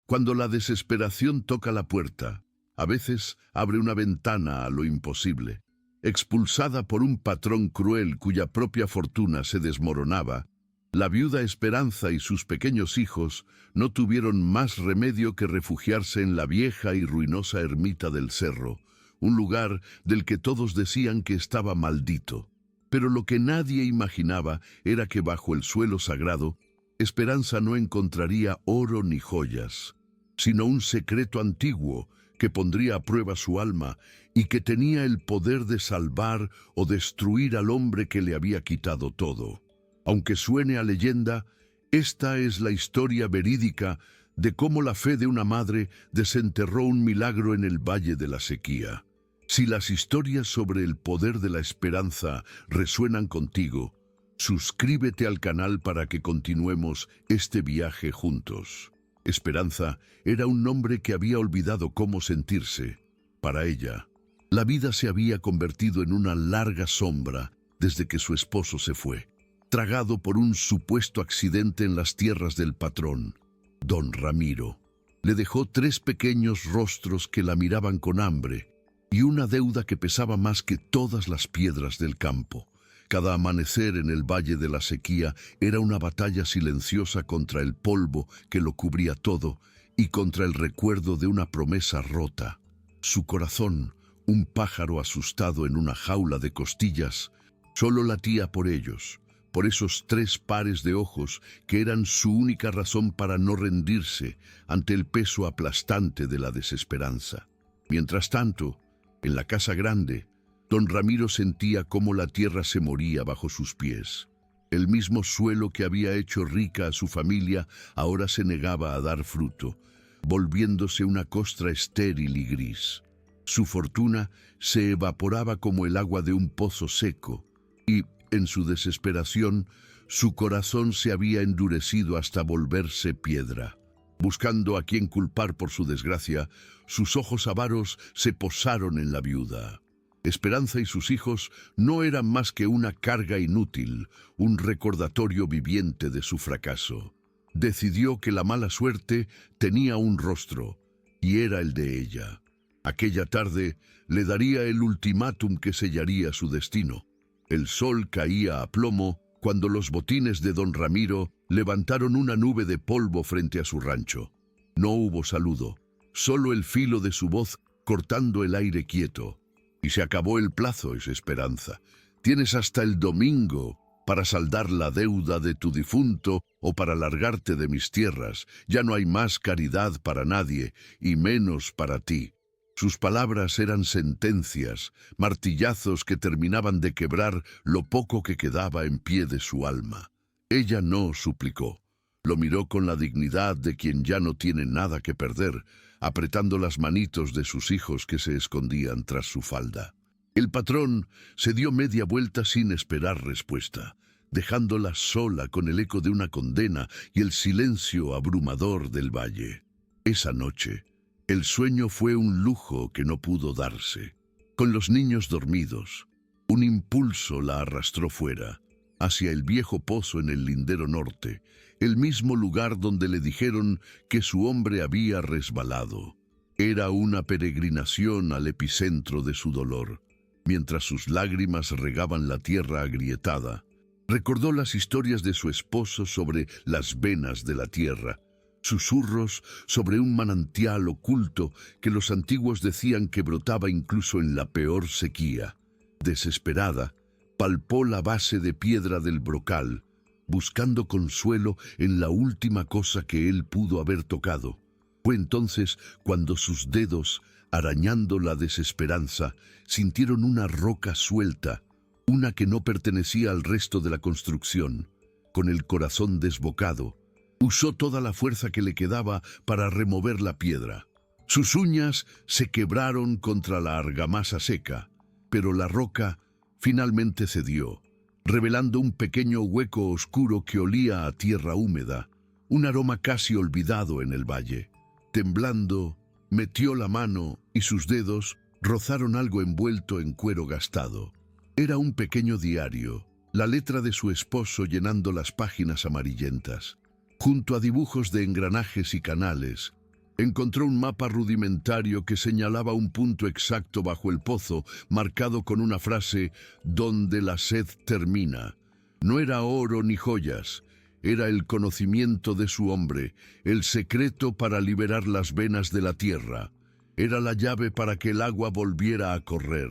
Cuando la desesperación toca la puerta, a veces abre una ventana a lo imposible. Expulsada por un patrón cruel cuya propia fortuna se desmoronaba, la viuda Esperanza y sus pequeños hijos no tuvieron más remedio que refugiarse en la vieja y ruinosa ermita del cerro, un lugar del que todos decían que estaba maldito. Pero lo que nadie imaginaba era que bajo el suelo sagrado, Esperanza no encontraría oro ni joyas, sino un secreto antiguo que pondría a prueba su alma y que tenía el poder de salvar o destruir al hombre que le había quitado todo. Aunque suene a leyenda, esta es la historia verídica de cómo la fe de una madre desenterró un milagro en el Valle de la Sequía. Si las historias sobre el poder de la esperanza resuenan contigo, suscríbete al canal para que continuemos este viaje juntos. Esperanza era un hombre que había olvidado cómo sentirse. Para ella, la vida se había convertido en una larga sombra desde que su esposo se fue, tragado por un supuesto accidente en las tierras del patrón, don Ramiro. Le dejó 3 pequeños rostros que la miraban con hambre y una deuda que pesaba más que todas las piedras del campo. Cada amanecer en el Valle de la Sequía era una batalla silenciosa contra el polvo que lo cubría todo y contra el recuerdo de una promesa rota. Su corazón, un pájaro asustado en una jaula de costillas, solo latía por ellos, por esos 3 pares de ojos que eran su única razón para no rendirse ante el peso aplastante de la desesperanza. Mientras tanto, en la casa grande, don Ramiro sentía cómo la tierra se moría bajo sus pies. El mismo suelo que había hecho rica a su familia ahora se negaba a dar fruto, volviéndose una costra estéril y gris. Su fortuna se evaporaba como el agua de un pozo seco, y, en su desesperación, su corazón se había endurecido hasta volverse piedra. Buscando a quien culpar por su desgracia, sus ojos avaros se posaron en la viuda. Esperanza y sus hijos no eran más que una carga inútil, un recordatorio viviente de su fracaso. Decidió que la mala suerte tenía un rostro, y era el de ella. Aquella tarde le daría el ultimátum que sellaría su destino. El sol caía a plomo cuando los botines de don Ramiro levantaron una nube de polvo frente a su rancho. No hubo saludo, solo el filo de su voz cortando el aire quieto. Y se acabó el plazo, es Esperanza. Tienes hasta el domingo para saldar la deuda de tu difunto o para largarte de mis tierras. Ya no hay más caridad para nadie, y menos para ti. Sus palabras eran sentencias, martillazos que terminaban de quebrar lo poco que quedaba en pie de su alma. Ella no suplicó. Lo miró con la dignidad de quien ya no tiene nada que perder, apretando las manitos de sus hijos que se escondían tras su falda. El patrón se dio media vuelta sin esperar respuesta, dejándola sola con el eco de una condena y el silencio abrumador del valle. Esa noche, el sueño fue un lujo que no pudo darse. Con los niños dormidos, un impulso la arrastró fuera, hacia el viejo pozo en el lindero norte, el mismo lugar donde le dijeron que su hombre había resbalado. Era una peregrinación al epicentro de su dolor. Mientras sus lágrimas regaban la tierra agrietada, recordó las historias de su esposo sobre las venas de la tierra, susurros sobre un manantial oculto que los antiguos decían que brotaba incluso en la peor sequía. Desesperada, palpó la base de piedra del brocal, buscando consuelo en la última cosa que él pudo haber tocado. Fue entonces cuando sus dedos, arañando la desesperanza, sintieron una roca suelta, una que no pertenecía al resto de la construcción. Con el corazón desbocado, usó toda la fuerza que le quedaba para remover la piedra. Sus uñas se quebraron contra la argamasa seca, pero la roca finalmente cedió, revelando un pequeño hueco oscuro que olía a tierra húmeda, un aroma casi olvidado en el valle. Temblando, metió la mano y sus dedos rozaron algo envuelto en cuero gastado. Era un pequeño diario, la letra de su esposo llenando las páginas amarillentas. Junto a dibujos de engranajes y canales, Encontró un mapa rudimentario que señalaba un punto exacto bajo el pozo, marcado con una frase, «Donde la sed termina». No era oro ni joyas, era el conocimiento de su hombre, el secreto para liberar las venas de la tierra. Era la llave para que el agua volviera a correr.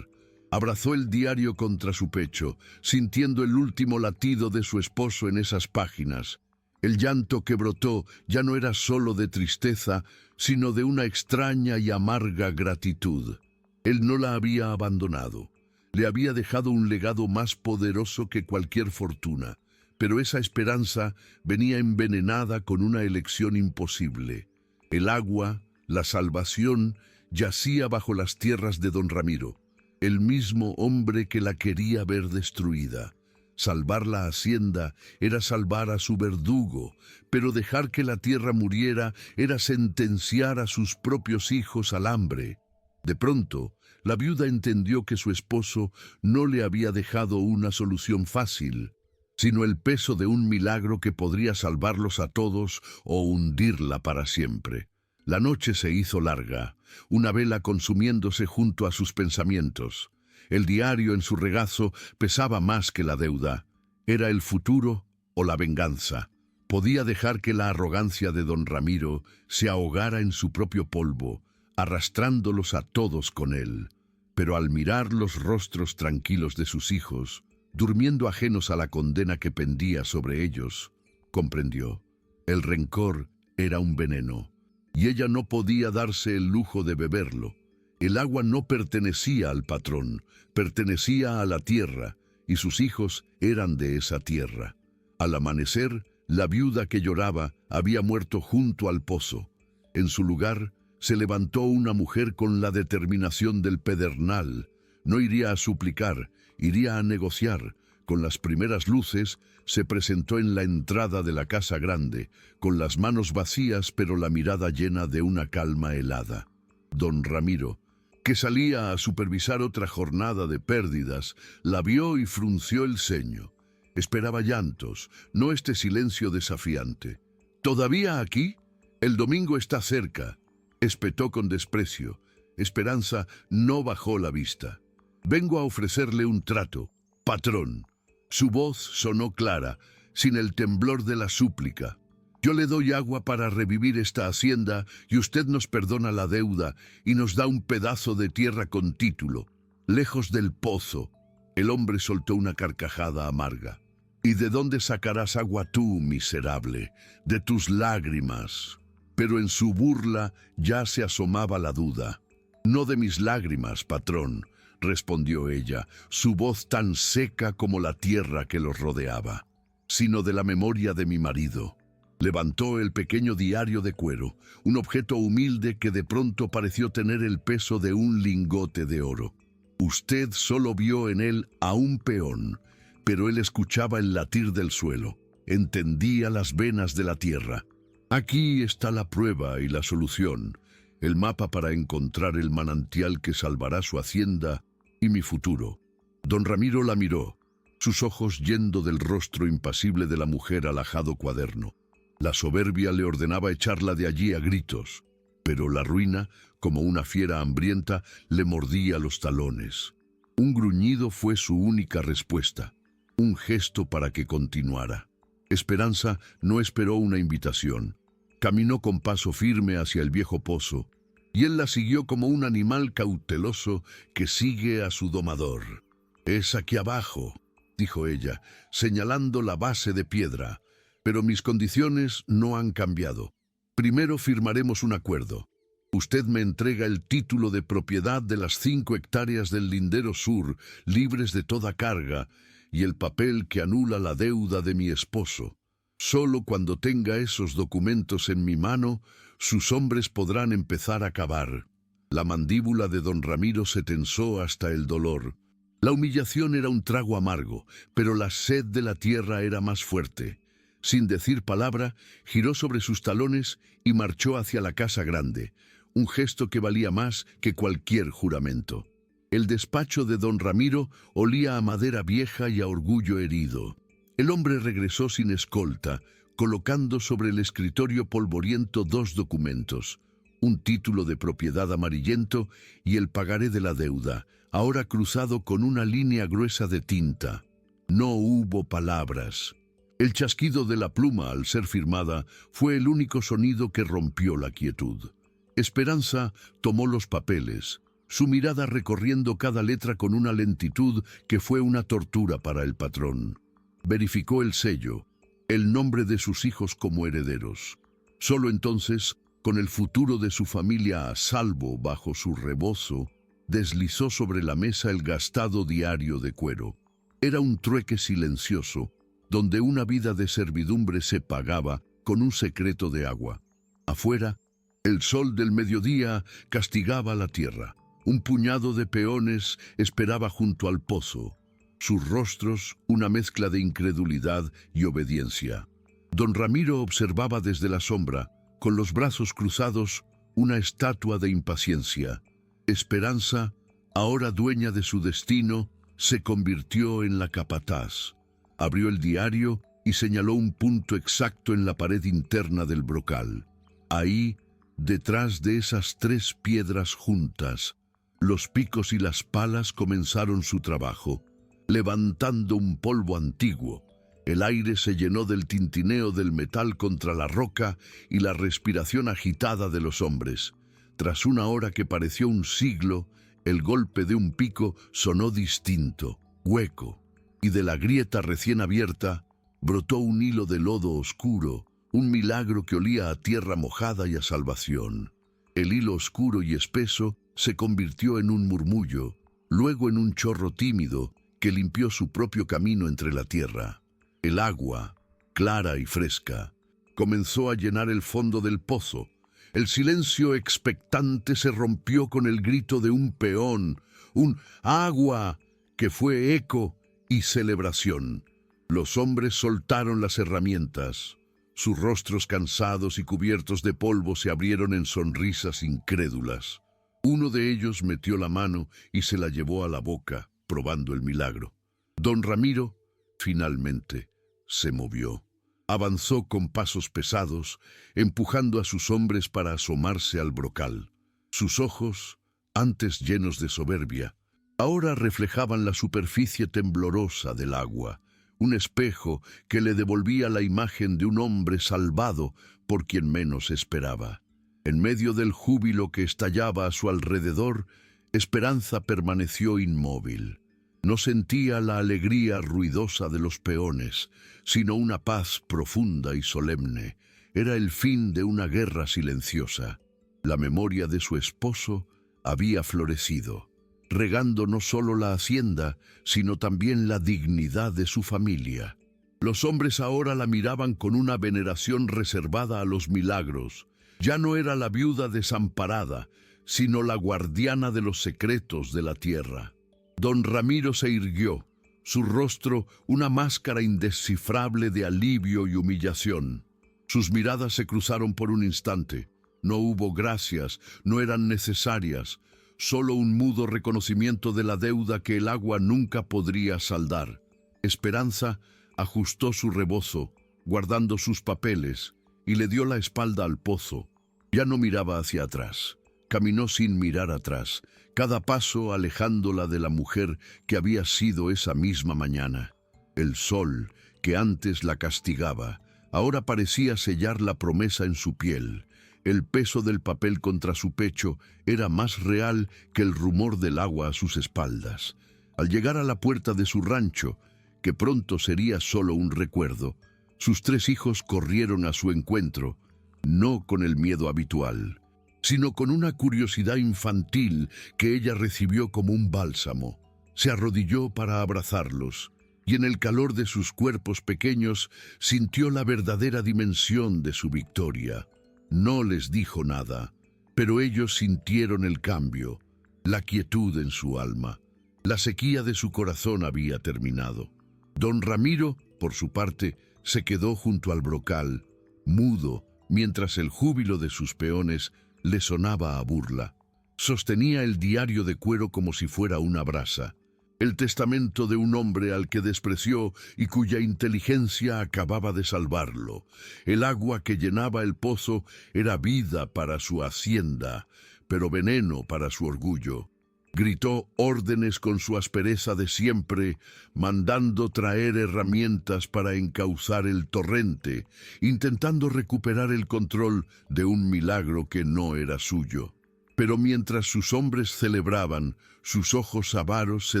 Abrazó el diario contra su pecho, sintiendo el último latido de su esposo en esas páginas. El llanto que brotó ya no era solo de tristeza, sino de una extraña y amarga gratitud. Él no la había abandonado. Le había dejado un legado más poderoso que cualquier fortuna, pero esa esperanza venía envenenada con una elección imposible. El agua, la salvación, yacía bajo las tierras de don Ramiro, el mismo hombre que la quería ver destruida. Salvar la hacienda era salvar a su verdugo, pero dejar que la tierra muriera era sentenciar a sus propios hijos al hambre. De pronto, la viuda entendió que su esposo no le había dejado una solución fácil, sino el peso de un milagro que podría salvarlos a todos o hundirla para siempre. La noche se hizo larga, una vela consumiéndose junto a sus pensamientos. El diario en su regazo pesaba más que la deuda. ¿Era el futuro o la venganza? Podía dejar que la arrogancia de don Ramiro se ahogara en su propio polvo, arrastrándolos a todos con él. Pero al mirar los rostros tranquilos de sus hijos, durmiendo ajenos a la condena que pendía sobre ellos, comprendió. El rencor era un veneno, y ella no podía darse el lujo de beberlo. El agua no pertenecía al patrón, pertenecía a la tierra, y sus hijos eran de esa tierra. Al amanecer, la viuda que lloraba había muerto junto al pozo. En su lugar, se levantó una mujer con la determinación del pedernal. No iría a suplicar, iría a negociar. Con las primeras luces, se presentó en la entrada de la casa grande, con las manos vacías pero la mirada llena de una calma helada. Don Ramiro, que salía a supervisar otra jornada de pérdidas, la vio y frunció el ceño. Esperaba llantos, no este silencio desafiante. «¿Todavía aquí? El domingo está cerca», espetó con desprecio. Esperanza no bajó la vista. «Vengo a ofrecerle un trato, patrón». Su voz sonó clara, sin el temblor de la súplica. «Yo le doy agua para revivir esta hacienda y usted nos perdona la deuda y nos da un pedazo de tierra con título, lejos del pozo». El hombre soltó una carcajada amarga. «¿Y de dónde sacarás agua tú, miserable? De tus lágrimas». Pero en su burla ya se asomaba la duda. «No de mis lágrimas, patrón», respondió ella, su voz tan seca como la tierra que los rodeaba, «sino de la memoria de mi marido». Levantó el pequeño diario de cuero, un objeto humilde que de pronto pareció tener el peso de un lingote de oro. Usted solo vio en él a un peón, pero él escuchaba el latir del suelo, entendía las venas de la tierra. Aquí está la prueba y la solución, el mapa para encontrar el manantial que salvará su hacienda y mi futuro. Don Ramiro la miró, sus ojos yendo del rostro impasible de la mujer al ajado cuaderno. La soberbia le ordenaba echarla de allí a gritos, pero la ruina, como una fiera hambrienta, le mordía los talones. Un gruñido fue su única respuesta, un gesto para que continuara. Esperanza no esperó una invitación. Caminó con paso firme hacia el viejo pozo, y él la siguió como un animal cauteloso que sigue a su domador. «Es aquí abajo», dijo ella, señalando la base de piedra, «pero mis condiciones no han cambiado. Primero firmaremos un acuerdo. Usted me entrega el título de propiedad de las 5 hectáreas del lindero sur, libres de toda carga, y el papel que anula la deuda de mi esposo. Solo cuando tenga esos documentos en mi mano, sus hombres podrán empezar a cavar». La mandíbula de don Ramiro se tensó hasta el dolor. La humillación era un trago amargo, pero la sed de la tierra era más fuerte. Sin decir palabra, giró sobre sus talones y marchó hacia la casa grande, un gesto que valía más que cualquier juramento. El despacho de don Ramiro olía a madera vieja y a orgullo herido. El hombre regresó sin escolta, colocando sobre el escritorio polvoriento 2 documentos, un título de propiedad amarillento y el pagaré de la deuda, ahora cruzado con una línea gruesa de tinta. No hubo palabras. El chasquido de la pluma al ser firmada fue el único sonido que rompió la quietud. Esperanza tomó los papeles, su mirada recorriendo cada letra con una lentitud que fue una tortura para el patrón. Verificó el sello, el nombre de sus hijos como herederos. Solo entonces, con el futuro de su familia a salvo bajo su rebozo, deslizó sobre la mesa el gastado diario de cuero. Era un trueque silencioso, donde una vida de servidumbre se pagaba con un secreto de agua. Afuera, el sol del mediodía castigaba la tierra. Un puñado de peones esperaba junto al pozo. Sus rostros, una mezcla de incredulidad y obediencia. Don Ramiro observaba desde la sombra, con los brazos cruzados, una estatua de impaciencia. Esperanza, ahora dueña de su destino, se convirtió en la capataz. Abrió el diario y señaló un punto exacto en la pared interna del brocal. Ahí, detrás de esas 3 piedras juntas, los picos y las palas comenzaron su trabajo, levantando un polvo antiguo. El aire se llenó del tintineo del metal contra la roca y la respiración agitada de los hombres. Tras una hora que pareció un siglo, el golpe de un pico sonó distinto, hueco, y de la grieta recién abierta brotó un hilo de lodo oscuro, un milagro que olía a tierra mojada y a salvación. El hilo oscuro y espeso se convirtió en un murmullo, luego en un chorro tímido que limpió su propio camino entre la tierra. El agua, clara y fresca, comenzó a llenar el fondo del pozo. El silencio expectante se rompió con el grito de un peón, un «agua», que fue eco y celebración. Los hombres soltaron las herramientas. Sus rostros cansados y cubiertos de polvo se abrieron en sonrisas incrédulas. Uno de ellos metió la mano y se la llevó a la boca, probando el milagro. Don Ramiro, finalmente, se movió. Avanzó con pasos pesados, empujando a sus hombres para asomarse al brocal. Sus ojos, antes llenos de soberbia, ahora reflejaban la superficie temblorosa del agua, un espejo que le devolvía la imagen de un hombre salvado por quien menos esperaba. En medio del júbilo que estallaba a su alrededor, Esperanza permaneció inmóvil. No sentía la alegría ruidosa de los peones, sino una paz profunda y solemne. Era el fin de una guerra silenciosa. La memoria de su esposo había florecido, regando no solo la hacienda, sino también la dignidad de su familia. Los hombres ahora la miraban con una veneración reservada a los milagros. Ya no era la viuda desamparada, sino la guardiana de los secretos de la tierra. Don Ramiro se irguió, su rostro una máscara indescifrable de alivio y humillación. Sus miradas se cruzaron por un instante. No hubo gracias, no eran necesarias, solo un mudo reconocimiento de la deuda que el agua nunca podría saldar. Esperanza ajustó su rebozo, guardando sus papeles, y le dio la espalda al pozo. Ya no miraba hacia atrás. Caminó sin mirar atrás, cada paso alejándola de la mujer que había sido esa misma mañana. El sol, que antes la castigaba, ahora parecía sellar la promesa en su piel. El peso del papel contra su pecho era más real que el rumor del agua a sus espaldas. Al llegar a la puerta de su rancho, que pronto sería solo un recuerdo, sus 3 hijos corrieron a su encuentro, no con el miedo habitual, sino con una curiosidad infantil que ella recibió como un bálsamo. Se arrodilló para abrazarlos, y en el calor de sus cuerpos pequeños sintió la verdadera dimensión de su victoria. No les dijo nada, pero ellos sintieron el cambio, la quietud en su alma. La sequía de su corazón había terminado. Don Ramiro, por su parte, se quedó junto al brocal, mudo, mientras el júbilo de sus peones le sonaba a burla. Sostenía el diario de cuero como si fuera una brasa. el testamento de un hombre al que despreció y cuya inteligencia acababa de salvarlo. El agua que llenaba el pozo era vida para su hacienda, pero veneno para su orgullo. Gritó órdenes con su aspereza de siempre, mandando traer herramientas para encauzar el torrente, intentando recuperar el control de un milagro que no era suyo. Pero mientras sus hombres celebraban, sus ojos avaros se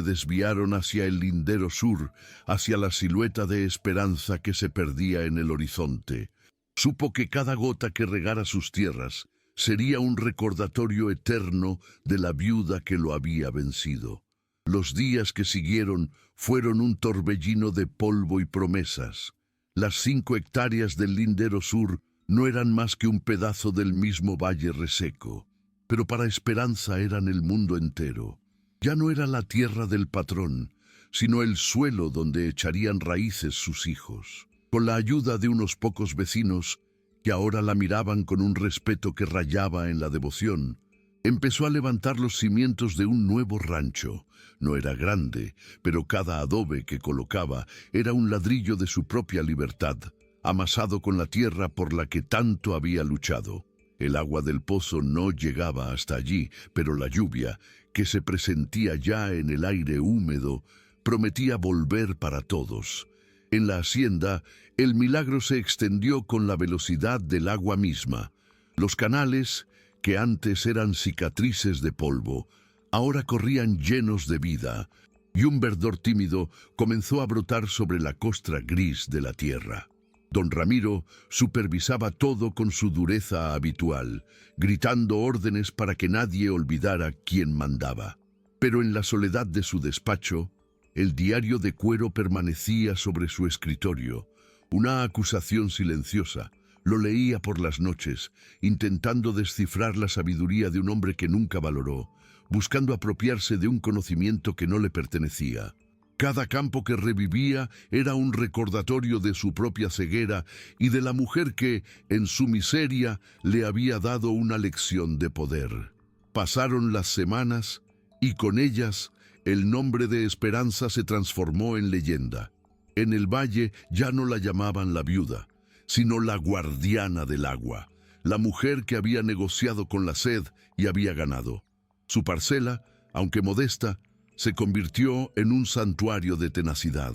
desviaron hacia el lindero sur, hacia la silueta de esperanza que se perdía en el horizonte. Supo que cada gota que regara sus tierras sería un recordatorio eterno de la viuda que lo había vencido. Los días que siguieron fueron un torbellino de polvo y promesas. Las 5 hectáreas del lindero sur no eran más que un pedazo del mismo valle reseco, pero para Esperanza eran el mundo entero. Ya no era la tierra del patrón, sino el suelo donde echarían raíces sus hijos. Con la ayuda de unos pocos vecinos, que ahora la miraban con un respeto que rayaba en la devoción, empezó a levantar los cimientos de un nuevo rancho. No era grande, pero cada adobe que colocaba era un ladrillo de su propia libertad, amasado con la tierra por la que tanto había luchado. El agua del pozo no llegaba hasta allí, pero la lluvia, que se presentía ya en el aire húmedo, prometía volver para todos. En la hacienda, el milagro se extendió con la velocidad del agua misma. Los canales, que antes eran cicatrices de polvo, ahora corrían llenos de vida, y un verdor tímido comenzó a brotar sobre la costra gris de la tierra. Don Ramiro supervisaba todo con su dureza habitual, gritando órdenes para que nadie olvidara quién mandaba. Pero en la soledad de su despacho, el diario de cuero permanecía sobre su escritorio, una acusación silenciosa. Lo leía por las noches, intentando descifrar la sabiduría de un hombre que nunca valoró, buscando apropiarse de un conocimiento que no le pertenecía. Cada campo que revivía era un recordatorio de su propia ceguera y de la mujer que, en su miseria, le había dado una lección de poder. Pasaron las semanas y con ellas el nombre de Esperanza se transformó en leyenda. En el valle ya no la llamaban la viuda, sino la guardiana del agua, la mujer que había negociado con la sed y había ganado. Su parcela, aunque modesta, se convirtió en un santuario de tenacidad.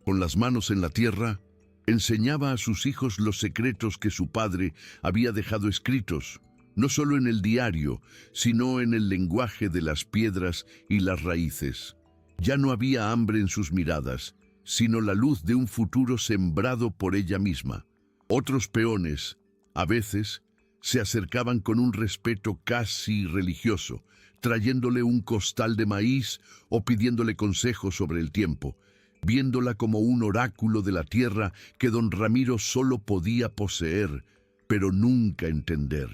Con las manos en la tierra, enseñaba a sus hijos los secretos que su padre había dejado escritos, no solo en el diario, sino en el lenguaje de las piedras y las raíces. Ya no había hambre en sus miradas, sino la luz de un futuro sembrado por ella misma. Otros peones, a veces, se acercaban con un respeto casi religioso, trayéndole un costal de maíz o pidiéndole consejos sobre el tiempo, viéndola como un oráculo de la tierra que don Ramiro solo podía poseer, pero nunca entender.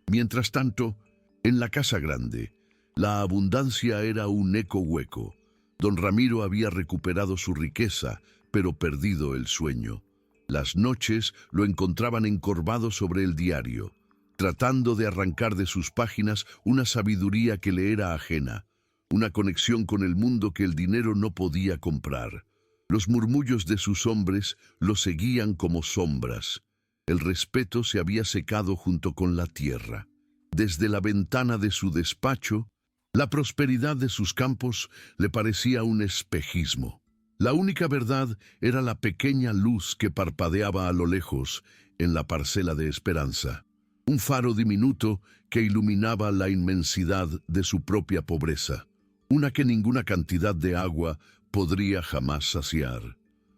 Mientras tanto, en la casa grande, la abundancia era un eco hueco. Don Ramiro había recuperado su riqueza, pero perdido el sueño. Las noches lo encontraban encorvado sobre el diario, tratando de arrancar de sus páginas una sabiduría que le era ajena, una conexión con el mundo que el dinero no podía comprar. Los murmullos de sus hombres lo seguían como sombras. El respeto se había secado junto con la tierra. Desde la ventana de su despacho, la prosperidad de sus campos le parecía un espejismo. La única verdad era la pequeña luz que parpadeaba a lo lejos en la parcela de Esperanza. Un faro diminuto que iluminaba la inmensidad de su propia pobreza, una que ninguna cantidad de agua podría jamás saciar.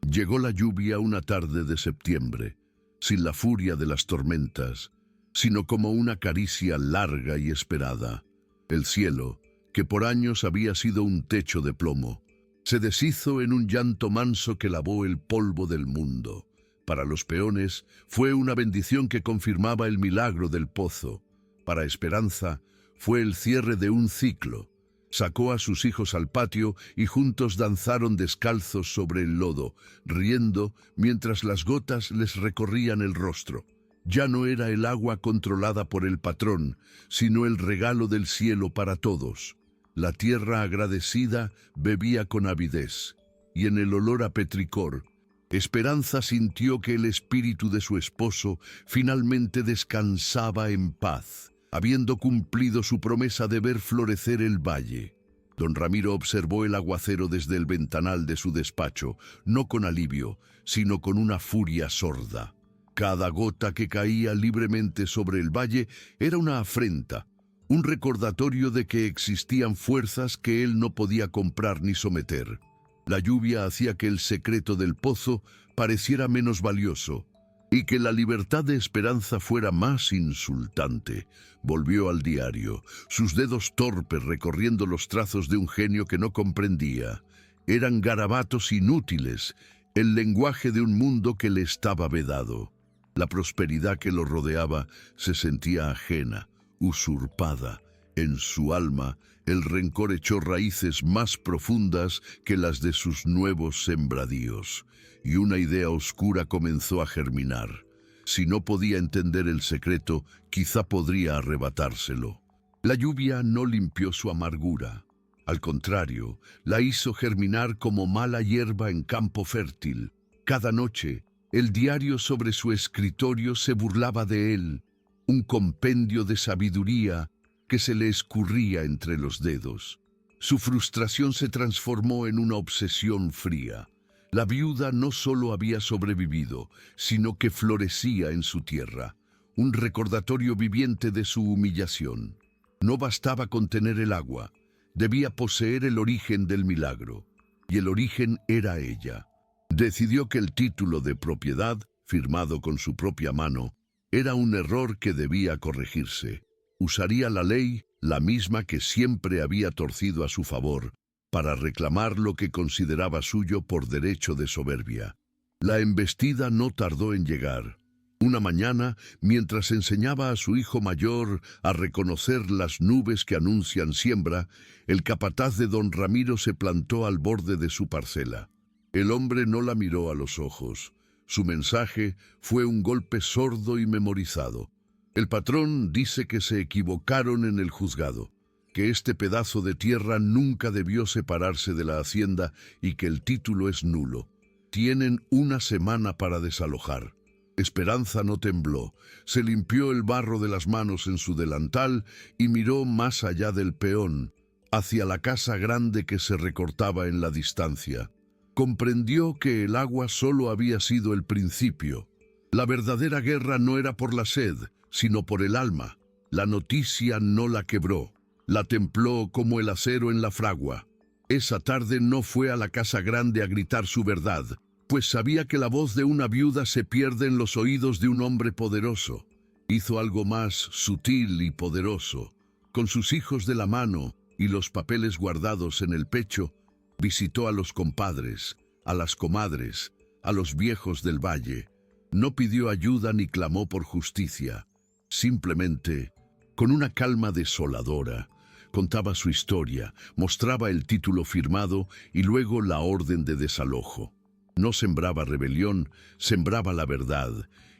Llegó la lluvia una tarde de septiembre, sin la furia de las tormentas, sino como una caricia larga y esperada. El cielo, que por años había sido un techo de plomo, se deshizo en un llanto manso que lavó el polvo del mundo. Para los peones fue una bendición que confirmaba el milagro del pozo. Para Esperanza fue el cierre de un ciclo. Sacó a sus hijos al patio y juntos danzaron descalzos sobre el lodo, riendo mientras las gotas les recorrían el rostro. Ya no era el agua controlada por el patrón, sino el regalo del cielo para todos. La tierra agradecida bebía con avidez, y en el olor a petricor, Esperanza sintió que el espíritu de su esposo finalmente descansaba en paz, habiendo cumplido su promesa de ver florecer el valle. Don Ramiro observó el aguacero desde el ventanal de su despacho, no con alivio, sino con una furia sorda. Cada gota que caía libremente sobre el valle era una afrenta, un recordatorio de que existían fuerzas que él no podía comprar ni someter. La lluvia hacía que el secreto del pozo pareciera menos valioso y que la libertad de Esperanza fuera más insultante. Volvió al diario, sus dedos torpes recorriendo los trazos de un genio que no comprendía. Eran garabatos inútiles, el lenguaje de un mundo que le estaba vedado. La prosperidad que lo rodeaba se sentía ajena, usurpada. En su alma, el rencor echó raíces más profundas que las de sus nuevos sembradíos, y una idea oscura comenzó a germinar. Si no podía entender el secreto, quizá podría arrebatárselo. La lluvia no limpió su amargura. Al contrario, la hizo germinar como mala hierba en campo fértil. Cada noche, el diario sobre su escritorio se burlaba de él, un compendio de sabiduría que se le escurría entre los dedos. Su frustración se transformó en una obsesión fría. La viuda no solo había sobrevivido, sino que florecía en su tierra, un recordatorio viviente de su humillación. No bastaba con tener el agua, debía poseer el origen del milagro, y el origen era ella. Decidió que el título de propiedad, firmado con su propia mano, era un error que debía corregirse. Usaría la ley, la misma que siempre había torcido a su favor, para reclamar lo que consideraba suyo por derecho de soberbia. La embestida no tardó en llegar. Una mañana, mientras enseñaba a su hijo mayor a reconocer las nubes que anuncian siembra, el capataz de don Ramiro se plantó al borde de su parcela. El hombre no la miró a los ojos. Su mensaje fue un golpe sordo y memorizado. El patrón dice que se equivocaron en el juzgado, que este pedazo de tierra nunca debió separarse de la hacienda y que el título es nulo. Tienen una semana para desalojar. Esperanza no tembló, se limpió el barro de las manos en su delantal y miró más allá del peón, hacia la casa grande que se recortaba en la distancia. Comprendió que el agua solo había sido el principio. La verdadera guerra no era por la sed, sino por el alma. La noticia no la quebró, la templó como el acero en la fragua. Esa tarde no fue a la casa grande a gritar su verdad, pues sabía que la voz de una viuda se pierde en los oídos de un hombre poderoso. Hizo algo más sutil y poderoso. Con sus hijos de la mano y los papeles guardados en el pecho, visitó a los compadres, a las comadres, a los viejos del valle. No pidió ayuda ni clamó por justicia. Simplemente, con una calma desoladora, contaba su historia, mostraba el título firmado y luego la orden de desalojo. No sembraba rebelión, sembraba la verdad,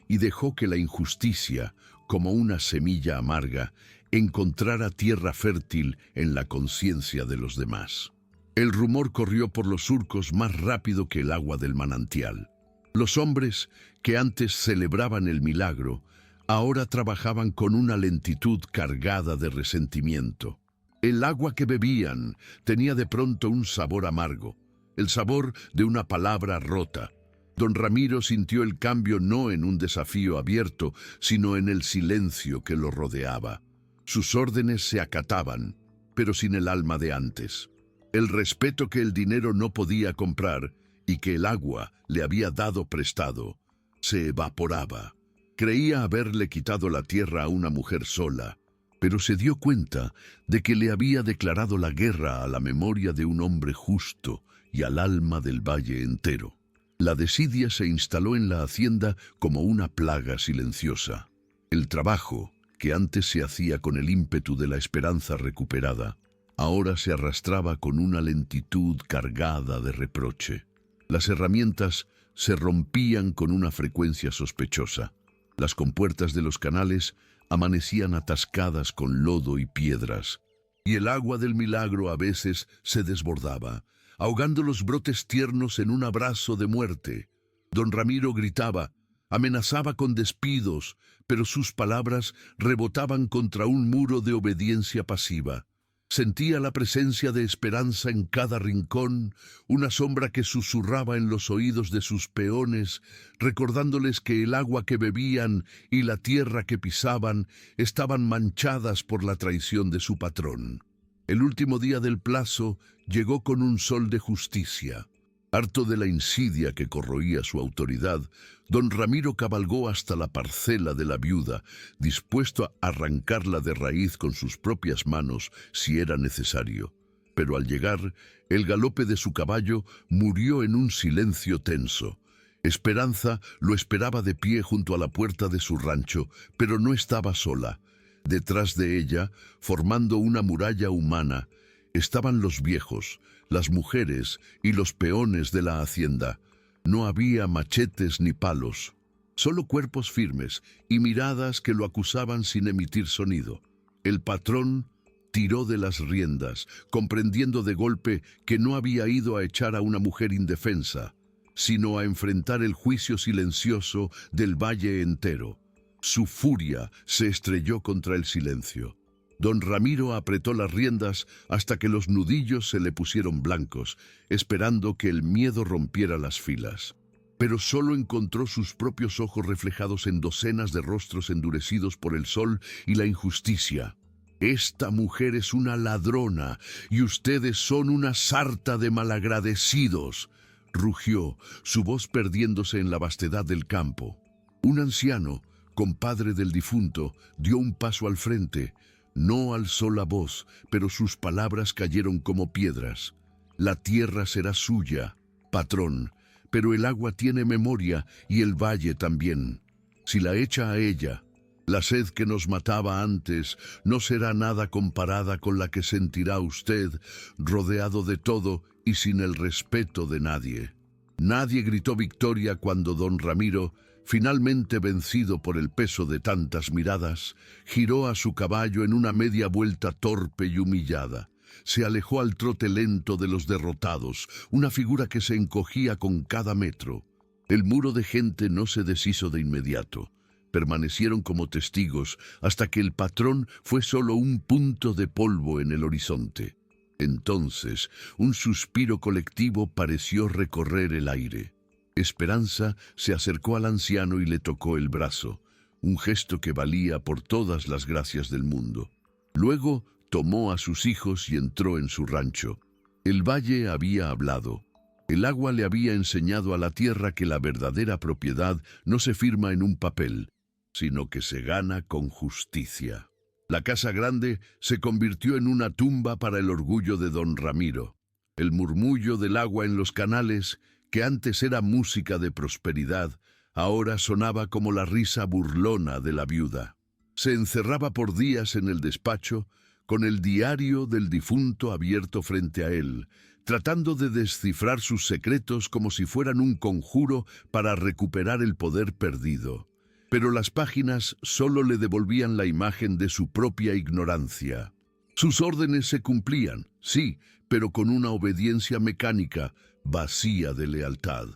y dejó que la injusticia, como una semilla amarga, encontrara tierra fértil en la conciencia de los demás. El rumor corrió por los surcos más rápido que el agua del manantial. Los hombres, que antes celebraban el milagro, ahora trabajaban con una lentitud cargada de resentimiento. El agua que bebían tenía de pronto un sabor amargo, el sabor de una palabra rota. Don Ramiro sintió el cambio no en un desafío abierto, sino en el silencio que lo rodeaba. Sus órdenes se acataban, pero sin el alma de antes. El respeto que el dinero no podía comprar y que el agua le había dado prestado, se evaporaba. Creía haberle quitado la tierra a una mujer sola, pero se dio cuenta de que le había declarado la guerra a la memoria de un hombre justo y al alma del valle entero. La desidia se instaló en la hacienda como una plaga silenciosa. El trabajo, que antes se hacía con el ímpetu de la esperanza recuperada, ahora se arrastraba con una lentitud cargada de reproche. Las herramientas se rompían con una frecuencia sospechosa. Las compuertas de los canales amanecían atascadas con lodo y piedras, y el agua del milagro a veces se desbordaba, ahogando los brotes tiernos en un abrazo de muerte. Don Ramiro gritaba, amenazaba con despidos, pero sus palabras rebotaban contra un muro de obediencia pasiva. Sentía la presencia de esperanza en cada rincón, una sombra que susurraba en los oídos de sus peones, recordándoles que el agua que bebían y la tierra que pisaban estaban manchadas por la traición de su patrón. El último día del plazo llegó con un sol de justicia. Harto de la insidia que corroía su autoridad, don Ramiro cabalgó hasta la parcela de la viuda, dispuesto a arrancarla de raíz con sus propias manos si era necesario. Pero al llegar, el galope de su caballo murió en un silencio tenso. Esperanza lo esperaba de pie junto a la puerta de su rancho, pero no estaba sola. Detrás de ella, formando una muralla humana, estaban los viejos, las mujeres y los peones de la hacienda. No había machetes ni palos, solo cuerpos firmes y miradas que lo acusaban sin emitir sonido. El patrón tiró de las riendas, comprendiendo de golpe que no había ido a echar a una mujer indefensa, sino a enfrentar el juicio silencioso del valle entero. Su furia se estrelló contra el silencio. Don Ramiro apretó las riendas hasta que los nudillos se le pusieron blancos, esperando que el miedo rompiera las filas. Pero solo encontró sus propios ojos reflejados en docenas de rostros endurecidos por el sol y la injusticia. «Esta mujer es una ladrona y ustedes son una sarta de malagradecidos», rugió, su voz perdiéndose en la vastedad del campo. Un anciano, compadre del difunto, dio un paso al frente. No alzó la voz, pero sus palabras cayeron como piedras. «La tierra será suya, patrón, pero el agua tiene memoria y el valle también. Si la echa a ella, la sed que nos mataba antes no será nada comparada con la que sentirá usted, rodeado de todo y sin el respeto de nadie». Nadie gritó victoria cuando don Ramiro, finalmente vencido por el peso de tantas miradas, giró a su caballo en una media vuelta torpe y humillada. Se alejó al trote lento de los derrotados, una figura que se encogía con cada metro. El muro de gente no se deshizo de inmediato. Permanecieron como testigos hasta que el patrón fue solo un punto de polvo en el horizonte. Entonces, un suspiro colectivo pareció recorrer el aire. Esperanza se acercó al anciano y le tocó el brazo, un gesto que valía por todas las gracias del mundo. Luego tomó a sus hijos y entró en su rancho. El valle había hablado. El agua le había enseñado a la tierra que la verdadera propiedad no se firma en un papel, sino que se gana con justicia. La casa grande se convirtió en una tumba para el orgullo de don Ramiro. El murmullo del agua en los canales, que antes era música de prosperidad, ahora sonaba como la risa burlona de la viuda. Se encerraba por días en el despacho, con el diario del difunto abierto frente a él, tratando de descifrar sus secretos como si fueran un conjuro para recuperar el poder perdido. Pero las páginas solo le devolvían la imagen de su propia ignorancia. Sus órdenes se cumplían, sí, pero con una obediencia mecánica, vacía de lealtad.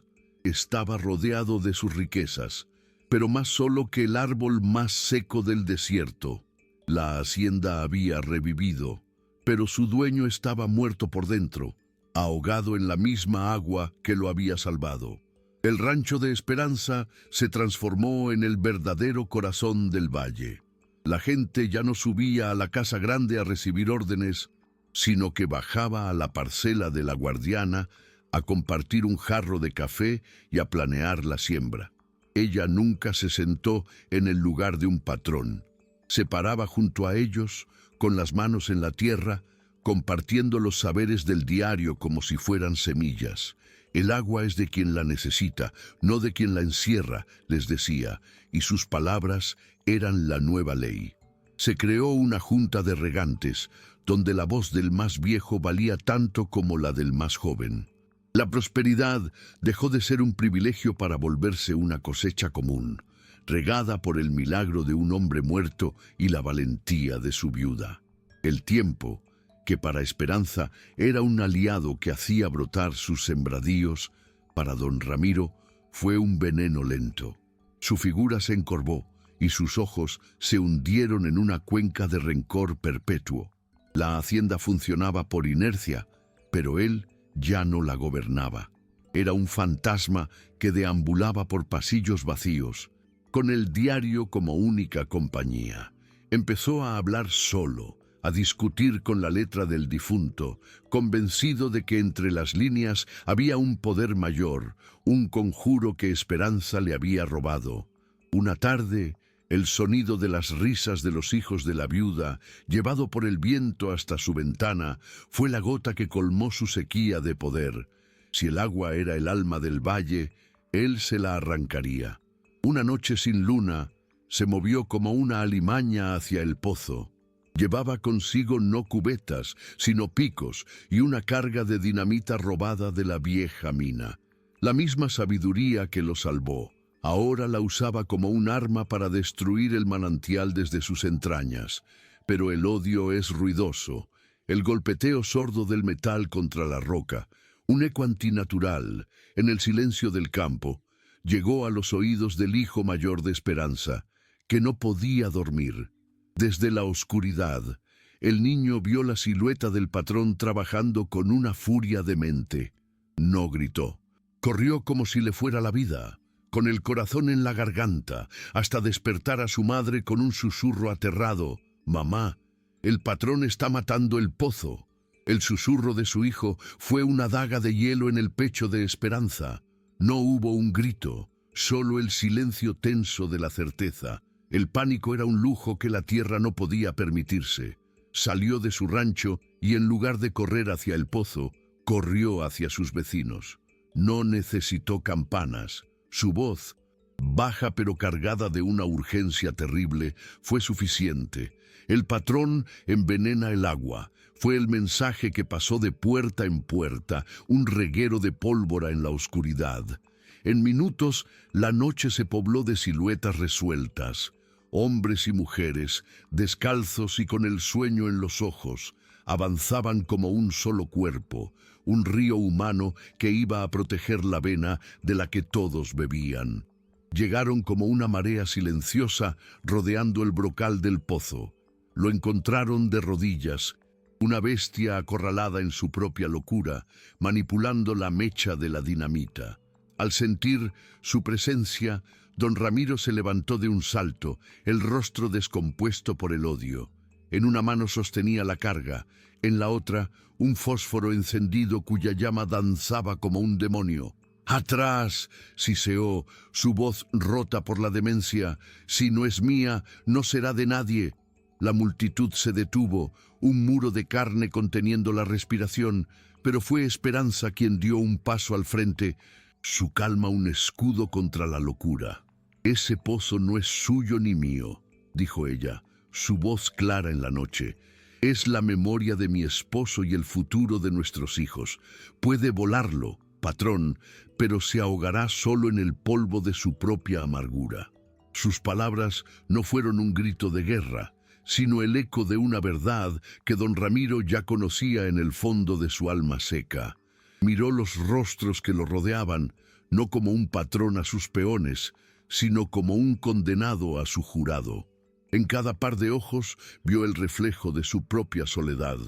Estaba rodeado de sus riquezas, pero más solo que el árbol más seco del desierto. La hacienda había revivido, pero su dueño estaba muerto por dentro, ahogado en la misma agua que lo había salvado. El rancho de Esperanza se transformó en el verdadero corazón del valle. La gente ya no subía a la casa grande a recibir órdenes, sino que bajaba a la parcela de la guardiana a compartir un jarro de café y a planear la siembra. Ella nunca se sentó en el lugar de un patrón. Se paraba junto a ellos, con las manos en la tierra, compartiendo los saberes del diario como si fueran semillas. «El agua es de quien la necesita, no de quien la encierra», les decía, y sus palabras eran la nueva ley. Se creó una junta de regantes, donde la voz del más viejo valía tanto como la del más joven. La prosperidad dejó de ser un privilegio para volverse una cosecha común, regada por el milagro de un hombre muerto y la valentía de su viuda. El tiempo, que para Esperanza era un aliado que hacía brotar sus sembradíos, para don Ramiro fue un veneno lento. Su figura se encorvó y sus ojos se hundieron en una cuenca de rencor perpetuo. La hacienda funcionaba por inercia, pero él ya no la gobernaba. Era un fantasma que deambulaba por pasillos vacíos, con el diario como única compañía. Empezó a hablar solo, a discutir con la letra del difunto, convencido de que entre las líneas había un poder mayor, un conjuro que Esperanza le había robado. Una tarde, el sonido de las risas de los hijos de la viuda, llevado por el viento hasta su ventana, fue la gota que colmó su sequía de poder. Si el agua era el alma del valle, él se la arrancaría. Una noche sin luna, se movió como una alimaña hacia el pozo. Llevaba consigo no cubetas, sino picos y una carga de dinamita robada de la vieja mina. La misma sabiduría que lo salvó, ahora la usaba como un arma para destruir el manantial desde sus entrañas. Pero el odio es ruidoso, el golpeteo sordo del metal contra la roca, un eco antinatural, en el silencio del campo, llegó a los oídos del hijo mayor de Esperanza, que no podía dormir. Desde la oscuridad, el niño vio la silueta del patrón trabajando con una furia demente. No gritó. Corrió como si le fuera la vida, con el corazón en la garganta, hasta despertar a su madre con un susurro aterrado. «Mamá, el patrón está matando el pozo». El susurro de su hijo fue una daga de hielo en el pecho de Esperanza. No hubo un grito, solo el silencio tenso de la certeza. El pánico era un lujo que la tierra no podía permitirse. Salió de su rancho y en lugar de correr hacia el pozo, corrió hacia sus vecinos. No necesitó campanas. Su voz, baja pero cargada de una urgencia terrible, fue suficiente. El patrón envenena el agua. Fue el mensaje que pasó de puerta en puerta, un reguero de pólvora en la oscuridad. En minutos, la noche se pobló de siluetas resueltas. Hombres y mujeres, descalzos y con el sueño en los ojos, avanzaban como un solo cuerpo, un río humano que iba a proteger la vena de la que todos bebían. Llegaron como una marea silenciosa rodeando el brocal del pozo. Lo encontraron de rodillas, una bestia acorralada en su propia locura, manipulando la mecha de la dinamita. Al sentir su presencia, don Ramiro se levantó de un salto, el rostro descompuesto por el odio. En una mano sostenía la carga, en la otra un fósforo encendido cuya llama danzaba como un demonio. «¡Atrás!», siseó, su voz rota por la demencia. «Si no es mía, no será de nadie». La multitud se detuvo, un muro de carne conteniendo la respiración, pero fue Esperanza quien dio un paso al frente, su calma un escudo contra la locura. «Ese pozo no es suyo ni mío», dijo ella, su voz clara en la noche. «Es la memoria de mi esposo y el futuro de nuestros hijos. Puede volarlo, patrón, pero se ahogará solo en el polvo de su propia amargura». Sus palabras no fueron un grito de guerra, sino el eco de una verdad que don Ramiro ya conocía en el fondo de su alma seca. Miró los rostros que lo rodeaban, no como un patrón a sus peones, sino como un condenado a su jurado. En cada par de ojos vio el reflejo de su propia soledad,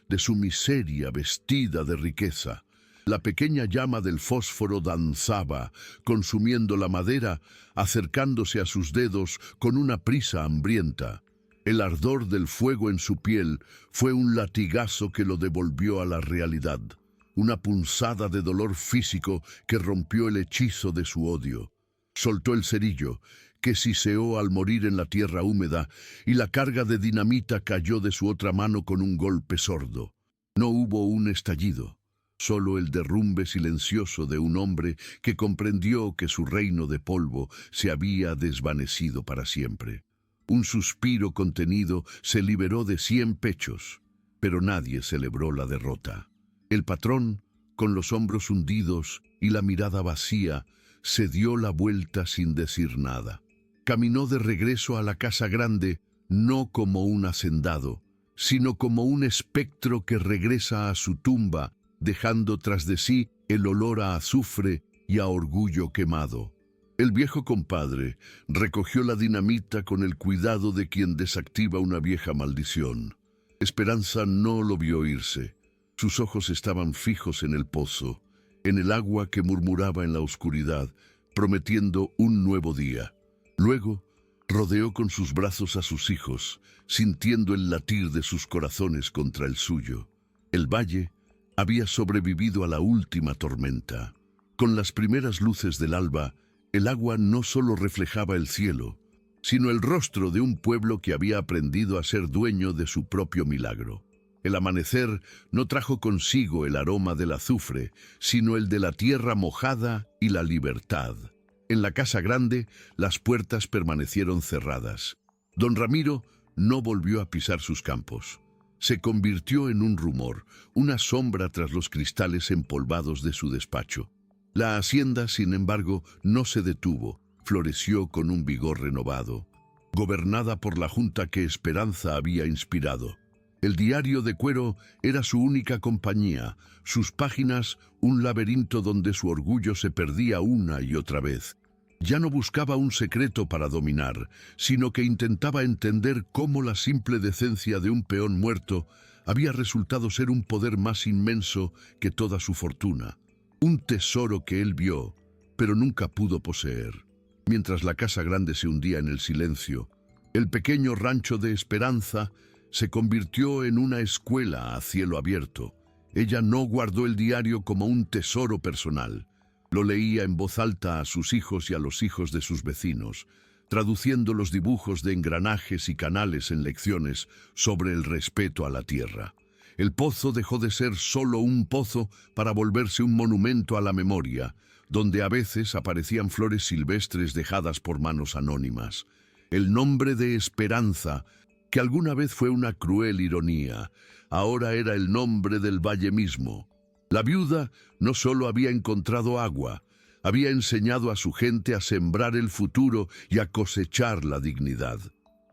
de su miseria vestida de riqueza. La pequeña llama del fósforo danzaba, consumiendo la madera, acercándose a sus dedos con una prisa hambrienta. El ardor del fuego en su piel fue un latigazo que lo devolvió a la realidad, una punzada de dolor físico que rompió el hechizo de su odio. Soltó el cerillo, que siseó al morir en la tierra húmeda, y la carga de dinamita cayó de su otra mano con un golpe sordo. No hubo un estallido, solo el derrumbe silencioso de un hombre que comprendió que su reino de polvo se había desvanecido para siempre. Un suspiro contenido se liberó de 100 pechos, pero nadie celebró la derrota. El patrón, con los hombros hundidos y la mirada vacía, se dio la vuelta sin decir nada. Caminó de regreso a la casa grande, no como un hacendado, sino como un espectro que regresa a su tumba, dejando tras de sí el olor a azufre y a orgullo quemado. El viejo compadre recogió la dinamita con el cuidado de quien desactiva una vieja maldición. Esperanza no lo vio irse. Sus ojos estaban fijos en el pozo, en el agua que murmuraba en la oscuridad, prometiendo un nuevo día. Luego, rodeó con sus brazos a sus hijos, sintiendo el latir de sus corazones contra el suyo. El valle había sobrevivido a la última tormenta. Con las primeras luces del alba, el agua no solo reflejaba el cielo, sino el rostro de un pueblo que había aprendido a ser dueño de su propio milagro. El amanecer no trajo consigo el aroma del azufre, sino el de la tierra mojada y la libertad. En la casa grande, las puertas permanecieron cerradas. Don Ramiro no volvió a pisar sus campos. Se convirtió en un rumor, una sombra tras los cristales empolvados de su despacho. La hacienda, sin embargo, no se detuvo, floreció con un vigor renovado, gobernada por la junta que Esperanza había inspirado. El diario de cuero era su única compañía, sus páginas un laberinto donde su orgullo se perdía una y otra vez. Ya no buscaba un secreto para dominar, sino que intentaba entender cómo la simple decencia de un peón muerto había resultado ser un poder más inmenso que toda su fortuna. Un tesoro que él vio, pero nunca pudo poseer. Mientras la casa grande se hundía en el silencio, el pequeño rancho de Esperanza se convirtió en una escuela a cielo abierto. Ella no guardó el diario como un tesoro personal. Lo leía en voz alta a sus hijos y a los hijos de sus vecinos, traduciendo los dibujos de engranajes y canales en lecciones sobre el respeto a la tierra. El pozo dejó de ser solo un pozo para volverse un monumento a la memoria, donde a veces aparecían flores silvestres dejadas por manos anónimas. El nombre de Esperanza, que alguna vez fue una cruel ironía, ahora era el nombre del valle mismo. La viuda no solo había encontrado agua, había enseñado a su gente a sembrar el futuro y a cosechar la dignidad.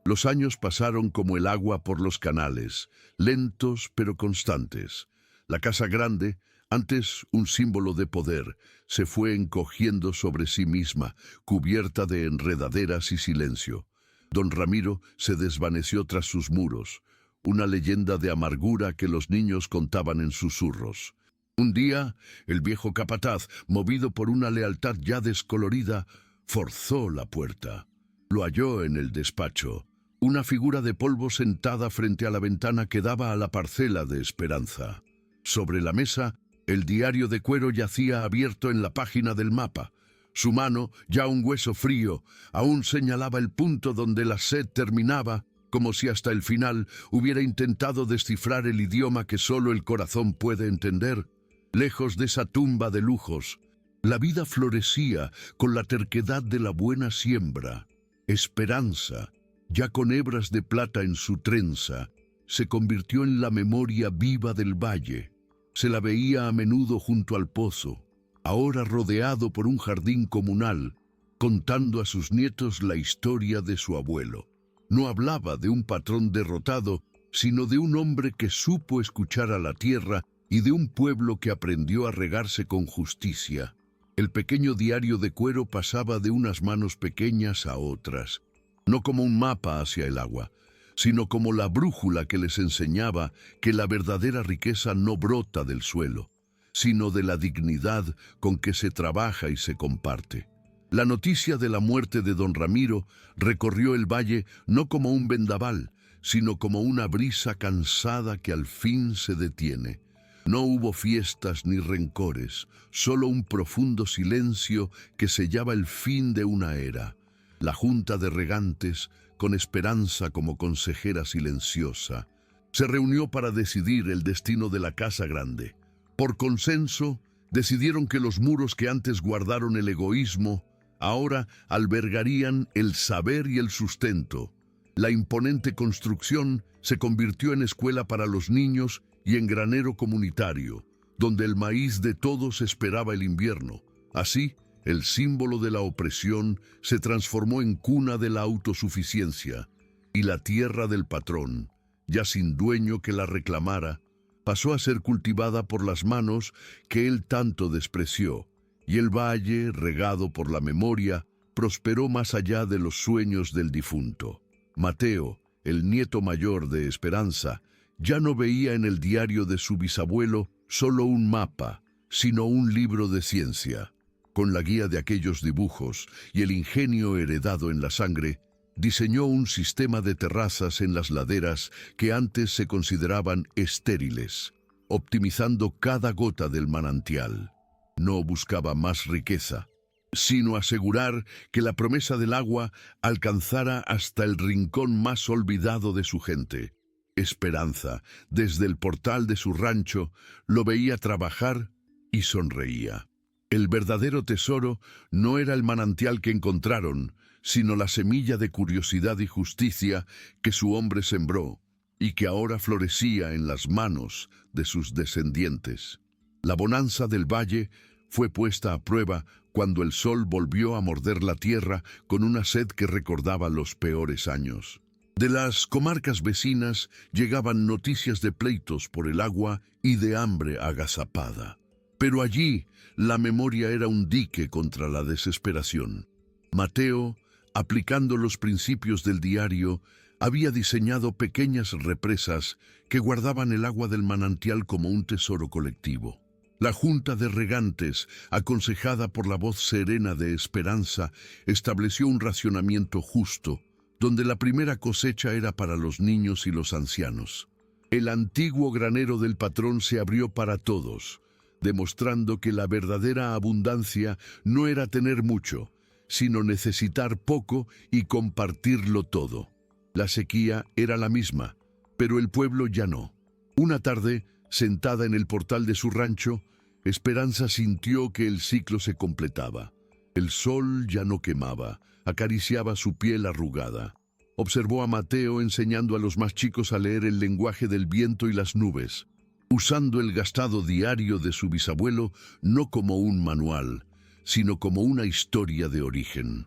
Los años pasaron como el agua por los canales, lentos pero constantes. La casa grande, antes un símbolo de poder, se fue encogiendo sobre sí misma, cubierta de enredaderas y silencio. Don Ramiro se desvaneció tras sus muros, una leyenda de amargura que los niños contaban en susurros. Un día, el viejo capataz, movido por una lealtad ya descolorida, forzó la puerta. Lo halló en el despacho, una figura de polvo sentada frente a la ventana que daba a la parcela de Esperanza. Sobre la mesa, el diario de cuero yacía abierto en la página del mapa. Su mano, ya un hueso frío, aún señalaba el punto donde la sed terminaba, como si hasta el final hubiera intentado descifrar el idioma que solo el corazón puede entender. Lejos de esa tumba de lujos, la vida florecía con la terquedad de la buena siembra. Esperanza, ya con hebras de plata en su trenza, se convirtió en la memoria viva del valle. Se la veía a menudo junto al pozo, ahora rodeado por un jardín comunal, contando a sus nietos la historia de su abuelo. No hablaba de un patrón derrotado, sino de un hombre que supo escuchar a la tierra y de un pueblo que aprendió a regarse con justicia. El pequeño diario de cuero pasaba de unas manos pequeñas a otras, no como un mapa hacia el agua, sino como la brújula que les enseñaba que la verdadera riqueza no brota del suelo, sino de la dignidad con que se trabaja y se comparte. La noticia de la muerte de don Ramiro recorrió el valle no como un vendaval, sino como una brisa cansada que al fin se detiene. No hubo fiestas ni rencores, solo un profundo silencio que sellaba el fin de una era. La junta de regantes, con Esperanza como consejera silenciosa, se reunió para decidir el destino de la casa grande. Por consenso, decidieron que los muros que antes guardaron el egoísmo, ahora albergarían el saber y el sustento. La imponente construcción se convirtió en escuela para los niños y en granero comunitario, donde el maíz de todos esperaba el invierno. Así, el símbolo de la opresión se transformó en cuna de la autosuficiencia, y la tierra del patrón ya sin dueño que la reclamara, pasó a ser cultivada por las manos que él tanto despreció, y el valle, regado por la memoria, prosperó más allá de los sueños del difunto. Mateo, el nieto mayor de Esperanza, ya no veía en el diario de su bisabuelo solo un mapa, sino un libro de ciencia. Con la guía de aquellos dibujos y el ingenio heredado en la sangre, diseñó un sistema de terrazas en las laderas que antes se consideraban estériles, optimizando cada gota del manantial. No buscaba más riqueza, sino asegurar que la promesa del agua alcanzara hasta el rincón más olvidado de su gente. Esperanza, desde el portal de su rancho, lo veía trabajar y sonreía. El verdadero tesoro no era el manantial que encontraron, sino la semilla de curiosidad y justicia que su hombre sembró y que ahora florecía en las manos de sus descendientes. La bonanza del valle fue puesta a prueba cuando el sol volvió a morder la tierra con una sed que recordaba los peores años. De las comarcas vecinas llegaban noticias de pleitos por el agua y de hambre agazapada. Pero allí la memoria era un dique contra la desesperación. Mateo, aplicando los principios del diario, había diseñado pequeñas represas que guardaban el agua del manantial como un tesoro colectivo. La junta de regantes, aconsejada por la voz serena de Esperanza, estableció un racionamiento justo, donde la primera cosecha era para los niños y los ancianos. El antiguo granero del patrón se abrió para todos, demostrando que la verdadera abundancia no era tener mucho, sino necesitar poco y compartirlo todo. La sequía era la misma, pero el pueblo ya no. Una tarde, sentada en el portal de su rancho, Esperanza sintió que el ciclo se completaba. El sol ya no quemaba, acariciaba su piel arrugada. Observó a Mateo enseñando a los más chicos a leer el lenguaje del viento y las nubes, usando el gastado diario de su bisabuelo no como un manual, sino como una historia de origen.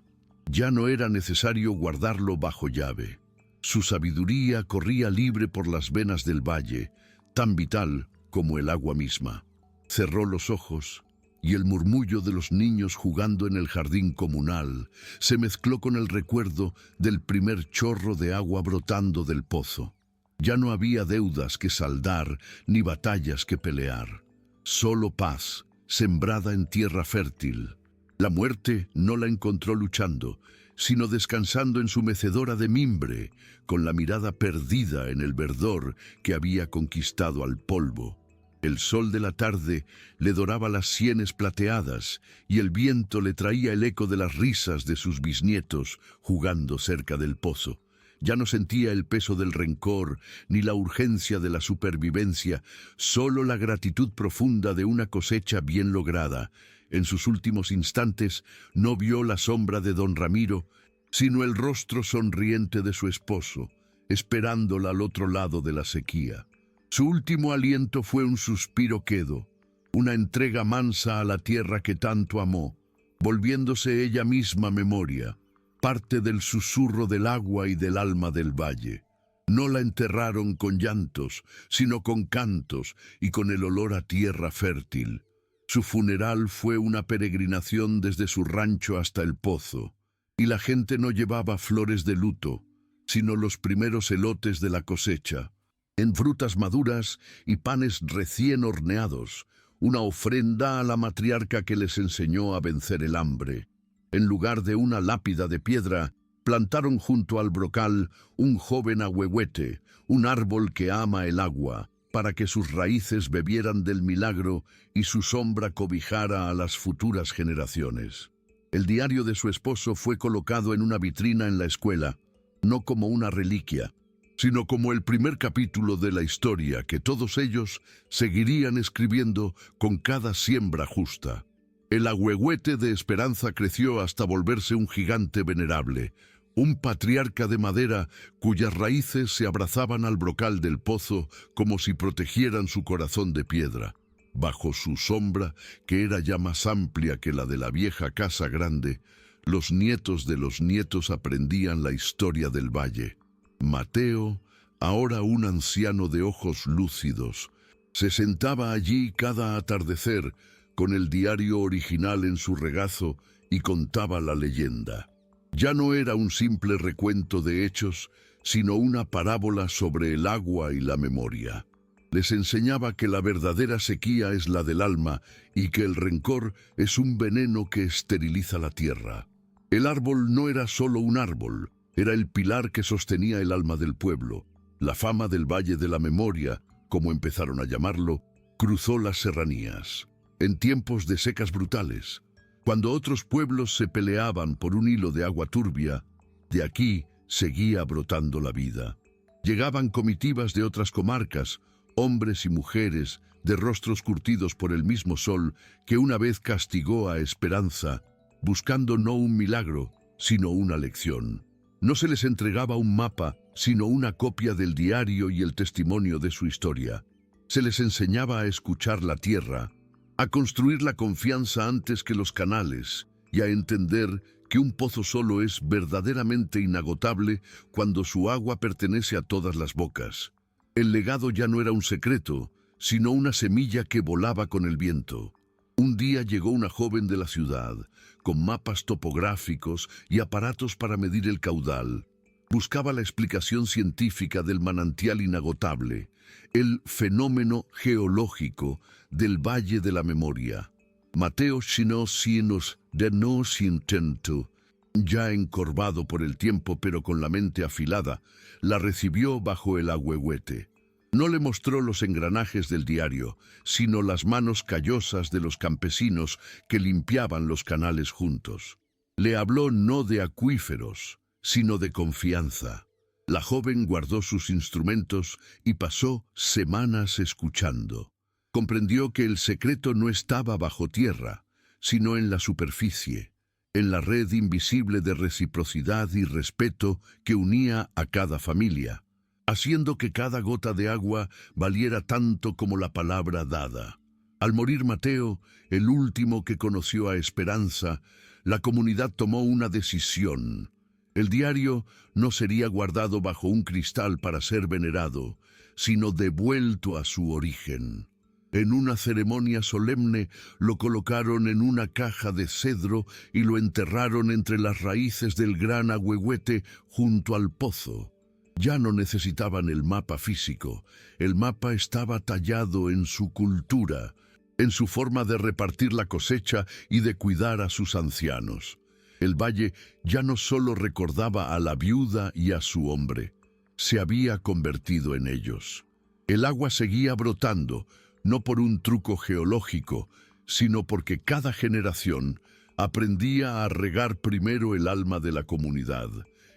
Ya no era necesario guardarlo bajo llave. Su sabiduría corría libre por las venas del valle, tan vital como el agua misma. Cerró los ojos y el murmullo de los niños jugando en el jardín comunal se mezcló con el recuerdo del primer chorro de agua brotando del pozo. Ya no había deudas que saldar ni batallas que pelear. Solo paz, sembrada en tierra fértil. La muerte no la encontró luchando, sino descansando en su mecedora de mimbre, con la mirada perdida en el verdor que había conquistado al polvo. El sol de la tarde le doraba las sienes plateadas y el viento le traía el eco de las risas de sus bisnietos jugando cerca del pozo. Ya no sentía el peso del rencor ni la urgencia de la supervivencia, solo la gratitud profunda de una cosecha bien lograda. En sus últimos instantes no vio la sombra de don Ramiro, sino el rostro sonriente de su esposo, esperándola al otro lado de la sequía. Su último aliento fue un suspiro quedo, una entrega mansa a la tierra que tanto amó, volviéndose ella misma memoria, parte del susurro del agua y del alma del valle. No la enterraron con llantos, sino con cantos y con el olor a tierra fértil. Su funeral fue una peregrinación desde su rancho hasta el pozo, y la gente no llevaba flores de luto, sino los primeros elotes de la cosecha, en frutas maduras y panes recién horneados, una ofrenda a la matriarca que les enseñó a vencer el hambre. En lugar de una lápida de piedra, plantaron junto al brocal un joven ahuehuete, un árbol que ama el agua, para que sus raíces bebieran del milagro y su sombra cobijara a las futuras generaciones. El diario de su esposo fue colocado en una vitrina en la escuela, no como una reliquia, sino como el primer capítulo de la historia que todos ellos seguirían escribiendo con cada siembra justa. El ahuehuete de Esperanza creció hasta volverse un gigante venerable, un patriarca de madera cuyas raíces se abrazaban al brocal del pozo como si protegieran su corazón de piedra. Bajo su sombra, que era ya más amplia que la de la vieja casa grande, los nietos de los nietos aprendían la historia del valle. Mateo, Ahora un anciano de ojos lúcidos se sentaba allí cada atardecer con el diario original en su regazo y contaba la leyenda. Ya no era un simple recuento de hechos, sino una parábola sobre el agua y la memoria. Les enseñaba que la verdadera sequía es la del alma y que el rencor es un veneno que esteriliza la tierra. El árbol no era solo un árbol, era el pilar que sostenía el alma del pueblo. La fama del Valle de la Memoria, como empezaron a llamarlo, cruzó las serranías. En tiempos de secas brutales, cuando otros pueblos se peleaban por un hilo de agua turbia, de aquí seguía brotando la vida. Llegaban comitivas de otras comarcas, hombres y mujeres, de rostros curtidos por el mismo sol que una vez castigó a Esperanza, buscando no un milagro, sino una lección. No se les entregaba un mapa, sino una copia del diario y el testimonio de su historia. Se les enseñaba a escuchar la tierra, a construir la confianza antes que los canales y a entender que un pozo solo es verdaderamente inagotable cuando su agua pertenece a todas las bocas. El legado ya no era un secreto, sino una semilla que volaba con el viento. Un día llegó una joven de la ciudad, con mapas topográficos y aparatos para medir el caudal. Buscaba la explicación científica del manantial inagotable, el fenómeno geológico del Valle de la Memoria. Mateo Chino Sienos de no intento, ya encorvado por el tiempo pero con la mente afilada, la recibió bajo el ahuehuete. No le mostró los engranajes del diario, sino las manos callosas de los campesinos que limpiaban los canales juntos. Le habló no de acuíferos, sino de confianza. La joven guardó sus instrumentos y pasó semanas escuchando. Comprendió que el secreto no estaba bajo tierra, sino en la superficie, en la red invisible de reciprocidad y respeto que unía a cada familia, haciendo que cada gota de agua valiera tanto como la palabra dada. Al morir Mateo, el último que conoció a Esperanza, la comunidad tomó una decisión. El diario no sería guardado bajo un cristal para ser venerado, sino devuelto a su origen. En una ceremonia solemne lo colocaron en una caja de cedro y lo enterraron entre las raíces del gran ahuehuete junto al pozo. Ya no necesitaban el mapa físico, el mapa estaba tallado en su cultura, en su forma de repartir la cosecha y de cuidar a sus ancianos. El valle ya no solo recordaba a la viuda y a su hombre, se había convertido en ellos. El agua seguía brotando, no por un truco geológico, sino porque cada generación aprendía a regar primero el alma de la comunidad.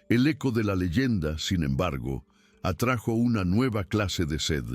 El eco de la leyenda, sin embargo, atrajo una nueva clase de sed.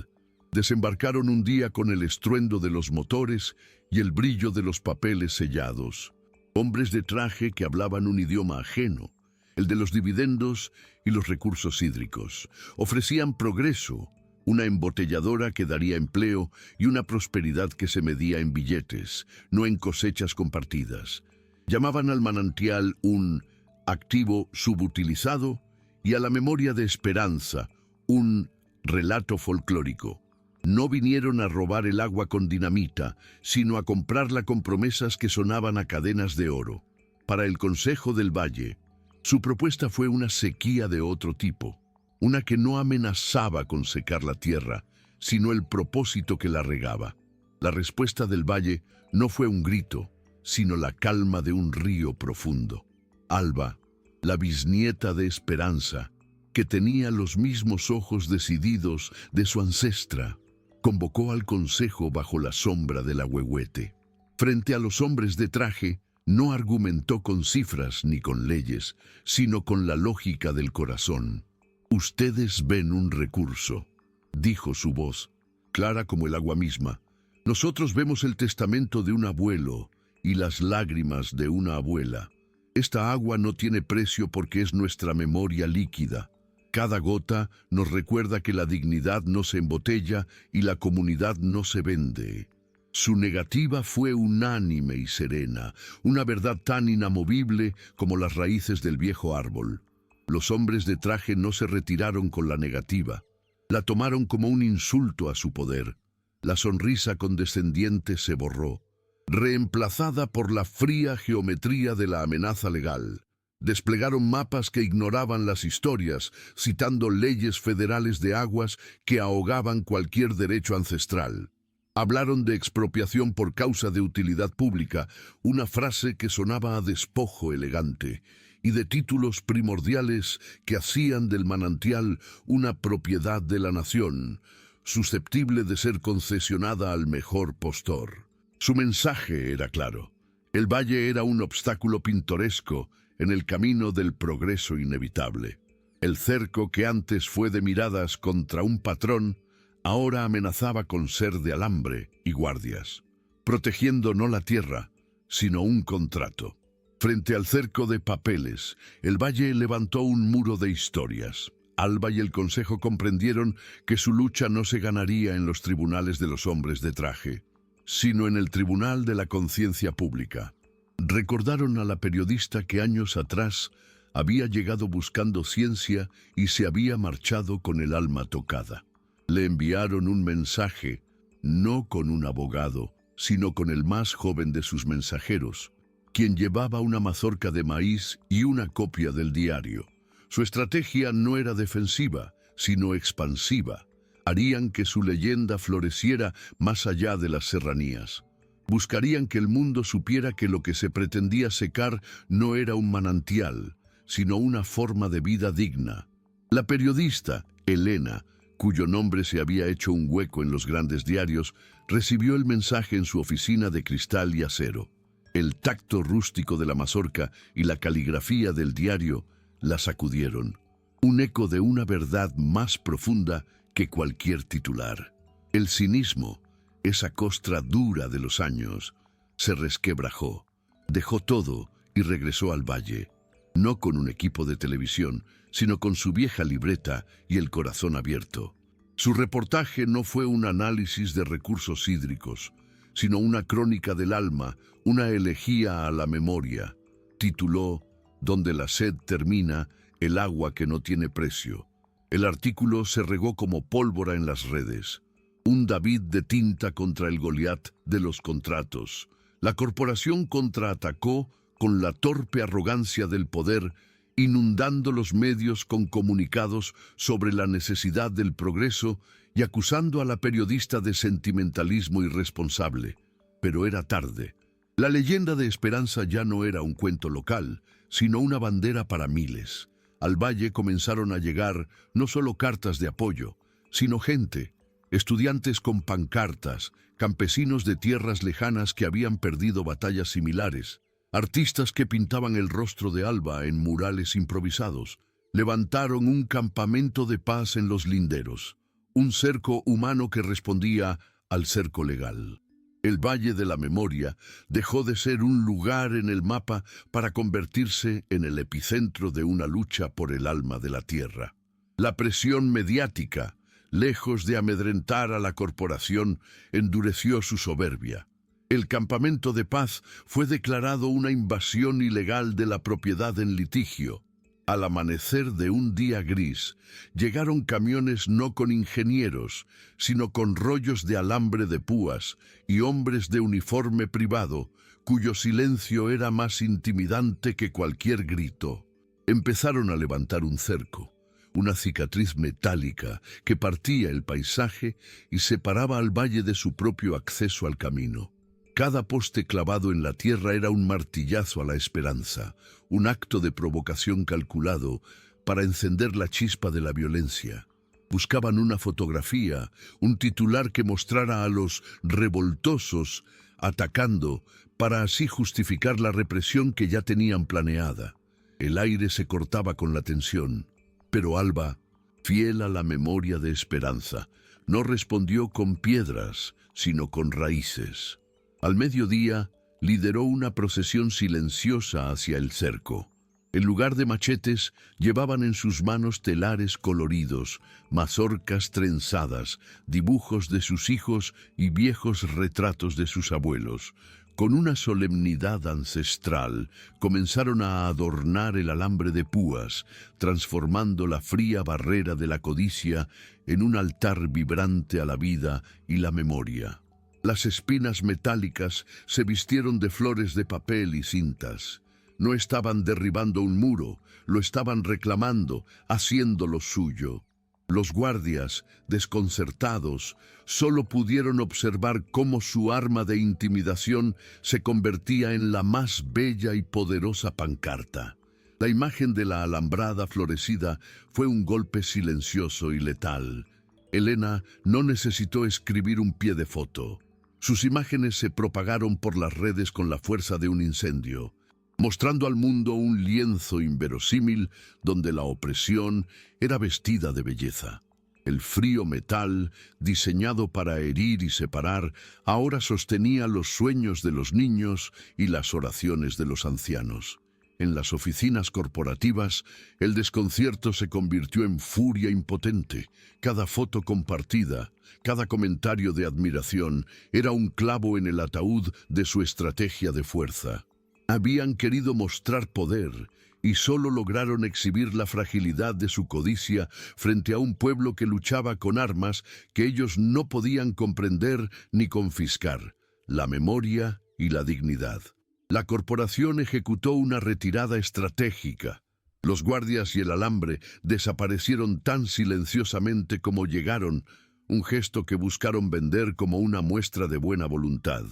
Desembarcaron un día con el estruendo de los motores y el brillo de los papeles sellados. Hombres de traje que hablaban un idioma ajeno, el de los dividendos y los recursos hídricos. Ofrecían progreso, una embotelladora que daría empleo y una prosperidad que se medía en billetes, no en cosechas compartidas. Llamaban al manantial un activo subutilizado y a la memoria de Esperanza un relato folclórico. No vinieron a robar el agua con dinamita, sino a comprarla con promesas que sonaban a cadenas de oro. Para el Consejo del Valle, su propuesta fue una sequía de otro tipo, una que no amenazaba con secar la tierra, sino el propósito que la regaba. La respuesta del Valle no fue un grito, sino la calma de un río profundo. Alba, la bisnieta de Esperanza, que tenía los mismos ojos decididos de su ancestra, convocó al consejo bajo la sombra del ahuehuete. Frente a los hombres de traje, no argumentó con cifras ni con leyes, sino con la lógica del corazón. «Ustedes ven un recurso», dijo su voz, clara como el agua misma. «Nosotros vemos el testamento de un abuelo y las lágrimas de una abuela. Esta agua no tiene precio porque es nuestra memoria líquida. Cada gota nos recuerda que la dignidad no se embotella y la comunidad no se vende». Su negativa fue unánime y serena, una verdad tan inamovible como las raíces del viejo árbol. Los hombres de traje no se retiraron con la negativa, La tomaron como un insulto a su poder. La sonrisa condescendiente se borró, reemplazada por la fría geometría de la amenaza legal. Desplegaron mapas que ignoraban las historias, citando leyes federales de aguas que ahogaban cualquier derecho ancestral. Hablaron de expropiación por causa de utilidad pública, una frase que sonaba a despojo elegante, y de títulos primordiales que hacían del manantial una propiedad de la nación, susceptible de ser concesionada al mejor postor. Su mensaje era claro. El valle era un obstáculo pintoresco en el camino del progreso inevitable. El cerco que antes fue de miradas contra un patrón, ahora amenazaba con ser de alambre y guardias, protegiendo no la tierra, sino un contrato. Frente al cerco de papeles, el valle levantó un muro de historias. Alba y el Consejo comprendieron que su lucha no se ganaría en los tribunales de los hombres de traje, sino en el tribunal de la conciencia pública. Recordaron a la periodista que años atrás había llegado buscando ciencia y se había marchado con el alma tocada. Le enviaron un mensaje, no con un abogado, sino con el más joven de sus mensajeros, quien llevaba una mazorca de maíz y una copia del diario. Su estrategia no era defensiva, sino expansiva. Harían que su leyenda floreciera más allá de las serranías. Buscarían que el mundo supiera que lo que se pretendía secar no era un manantial, sino una forma de vida digna. La periodista, Elena, cuyo nombre se había hecho un hueco en los grandes diarios, recibió el mensaje en su oficina de cristal y acero. El tacto rústico de la mazorca y la caligrafía del diario la sacudieron. Un eco de una verdad más profunda que cualquier titular. El cinismo, esa costra dura de los años, se resquebrajó. Dejó todo y regresó al valle, no con un equipo de televisión, sino con su vieja libreta y el corazón abierto. Su reportaje no fue un análisis de recursos hídricos, sino una crónica del alma, una elegía a la memoria. Tituló «Donde la sed termina, el agua que no tiene precio». El artículo se regó como pólvora en las redes. Un David de tinta contra el Goliat de los contratos. La corporación contraatacó con la torpe arrogancia del poder, inundando los medios con comunicados sobre la necesidad del progreso y acusando a la periodista de sentimentalismo irresponsable. Pero era tarde. La leyenda de Esperanza ya no era un cuento local, sino una bandera para miles. Al valle comenzaron a llegar no solo cartas de apoyo, sino gente, estudiantes con pancartas, campesinos de tierras lejanas que habían perdido batallas similares, artistas que pintaban el rostro de Alba en murales improvisados. Levantaron un campamento de paz en los linderos, un cerco humano que respondía al cerco legal. El Valle de la Memoria dejó de ser un lugar en el mapa para convertirse en el epicentro de una lucha por el alma de la tierra. La presión mediática, lejos de amedrentar a la corporación, endureció su soberbia. El campamento de paz fue declarado una invasión ilegal de la propiedad en litigio. Al amanecer de un día gris, llegaron camiones no con ingenieros, sino con rollos de alambre de púas y hombres de uniforme privado, cuyo silencio era más intimidante que cualquier grito. Empezaron a levantar un cerco, una cicatriz metálica que partía el paisaje y separaba al valle de su propio acceso al camino. Cada poste clavado en la tierra era un martillazo a la esperanza, un acto de provocación calculado para encender la chispa de la violencia. Buscaban una fotografía, un titular que mostrara a los revoltosos atacando para así justificar la represión que ya tenían planeada. El aire se cortaba con la tensión, pero Alba, fiel a la memoria de Esperanza, no respondió con piedras, sino con raíces. Al mediodía, lideró una procesión silenciosa hacia el cerco. En lugar de machetes, llevaban en sus manos telares coloridos, mazorcas trenzadas, dibujos de sus hijos y viejos retratos de sus abuelos. Con una solemnidad ancestral, comenzaron a adornar el alambre de púas, transformando la fría barrera de la codicia en un altar vibrante a la vida y la memoria. Las espinas metálicas se vistieron de flores de papel y cintas. No estaban derribando un muro, lo estaban reclamando, haciéndolo suyo. Los guardias, desconcertados, solo pudieron observar cómo su arma de intimidación se convertía en la más bella y poderosa pancarta. La imagen de la alambrada florecida fue un golpe silencioso y letal. Elena no necesitó escribir un pie de foto. Sus imágenes se propagaron por las redes con la fuerza de un incendio, mostrando al mundo un lienzo inverosímil donde la opresión era vestida de belleza. El frío metal, diseñado para herir y separar, ahora sostenía los sueños de los niños y las oraciones de los ancianos. En las oficinas corporativas, el desconcierto se convirtió en furia impotente. Cada foto compartida, cada comentario de admiración, era un clavo en el ataúd de su estrategia de fuerza. Habían querido mostrar poder y solo lograron exhibir la fragilidad de su codicia frente a un pueblo que luchaba con armas que ellos no podían comprender ni confiscar: la memoria y la dignidad. La corporación ejecutó una retirada estratégica. Los guardias y el alambre desaparecieron tan silenciosamente como llegaron, un gesto que buscaron vender como una muestra de buena voluntad.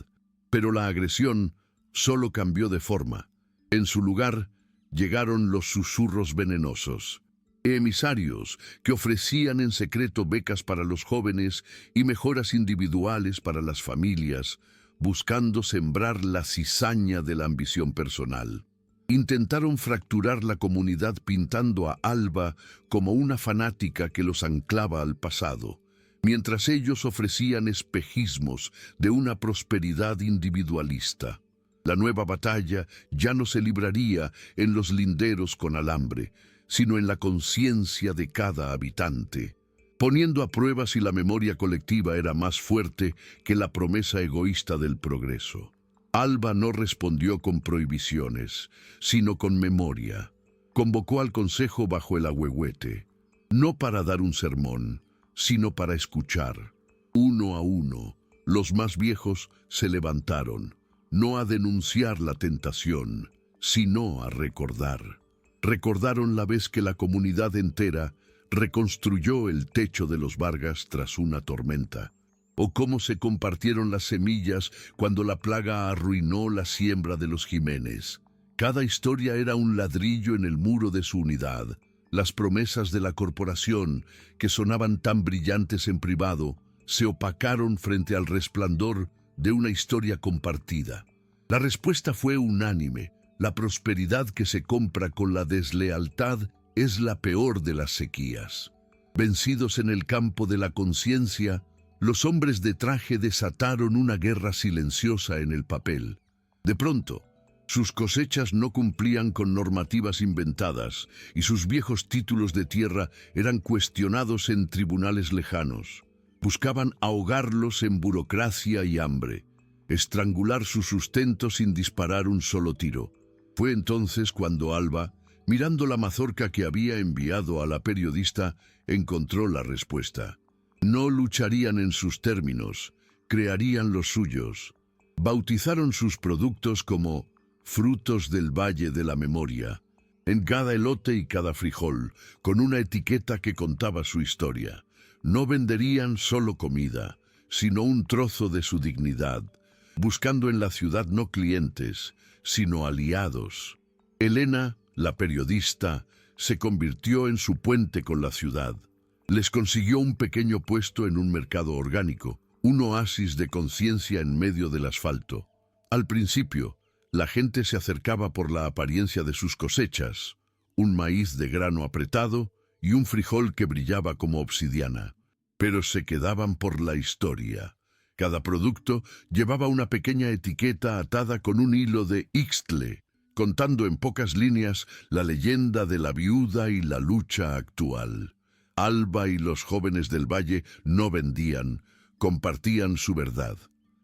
Pero la agresión solo cambió de forma. En su lugar llegaron los susurros venenosos. Emisarios que ofrecían en secreto becas para los jóvenes y mejoras individuales para las familias, buscando sembrar la cizaña de la ambición personal. Intentaron fracturar la comunidad pintando a Alba como una fanática que los anclaba al pasado, mientras ellos ofrecían espejismos de una prosperidad individualista. La nueva batalla ya no se libraría en los linderos con alambre, sino en la conciencia de cada habitante, poniendo a prueba si la memoria colectiva era más fuerte que la promesa egoísta del progreso. Alba no respondió con prohibiciones, sino con memoria. Convocó al consejo bajo el ahuehuete, no para dar un sermón, sino para escuchar. Uno a uno, los más viejos se levantaron, no a denunciar la tentación, sino a recordar. Recordaron la vez que la comunidad entera reconstruyó el techo de los Vargas tras una tormenta, o cómo se compartieron las semillas cuando la plaga arruinó la siembra de los Jiménez. Cada historia era un ladrillo en el muro de su unidad. Las promesas de la corporación, que sonaban tan brillantes en privado, se opacaron frente al resplandor de una historia compartida. La respuesta fue unánime: la prosperidad que se compra con la deslealtad es la peor de las sequías. Vencidos en el campo de la conciencia, los hombres de traje desataron una guerra silenciosa en el papel. De pronto, sus cosechas no cumplían con normativas inventadas y sus viejos títulos de tierra eran cuestionados en tribunales lejanos. Buscaban ahogarlos en burocracia y hambre, estrangular su sustento sin disparar un solo tiro. Fue entonces cuando Alba, mirando la mazorca que había enviado a la periodista, encontró la respuesta. No lucharían en sus términos, crearían los suyos. Bautizaron sus productos como frutos del Valle de la Memoria, en cada elote y cada frijol, con una etiqueta que contaba su historia. No venderían solo comida, sino un trozo de su dignidad, buscando en la ciudad no clientes, sino aliados. Elena, la periodista, se convirtió en su puente con la ciudad. Les consiguió un pequeño puesto en un mercado orgánico, un oasis de conciencia en medio del asfalto. Al principio, la gente se acercaba por la apariencia de sus cosechas, un maíz de grano apretado y un frijol que brillaba como obsidiana. Pero se quedaban por la historia. Cada producto llevaba una pequeña etiqueta atada con un hilo de Ixtle, contando en pocas líneas la leyenda de la viuda y la lucha actual. Alba y los jóvenes del valle no vendían, compartían su verdad.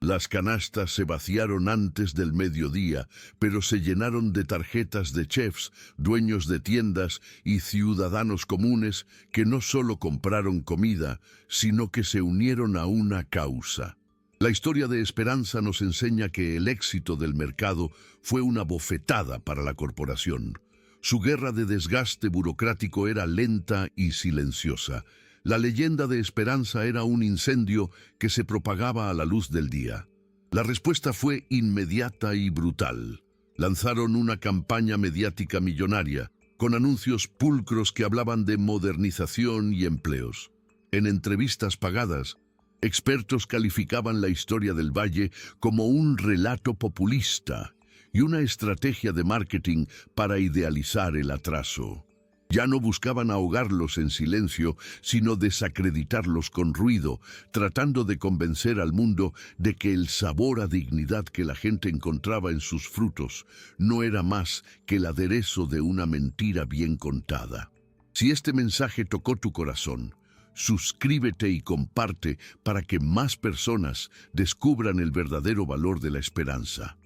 Las canastas se vaciaron antes del mediodía, pero se llenaron de tarjetas de chefs, dueños de tiendas y ciudadanos comunes que no solo compraron comida, sino que se unieron a una causa. La historia de Esperanza nos enseña que el éxito del mercado fue una bofetada para la corporación. Su guerra de desgaste burocrático era lenta y silenciosa. La leyenda de Esperanza era un incendio que se propagaba a la luz del día. La respuesta fue inmediata y brutal. Lanzaron una campaña mediática millonaria, con anuncios pulcros que hablaban de modernización y empleos. En entrevistas pagadas, expertos calificaban la historia del Valle como un relato populista y una estrategia de marketing para idealizar el atraso. Ya no buscaban ahogarlos en silencio, sino desacreditarlos con ruido, tratando de convencer al mundo de que el sabor a dignidad que la gente encontraba en sus frutos no era más que el aderezo de una mentira bien contada. Si este mensaje tocó tu corazón, suscríbete y comparte para que más personas descubran el verdadero valor de la esperanza.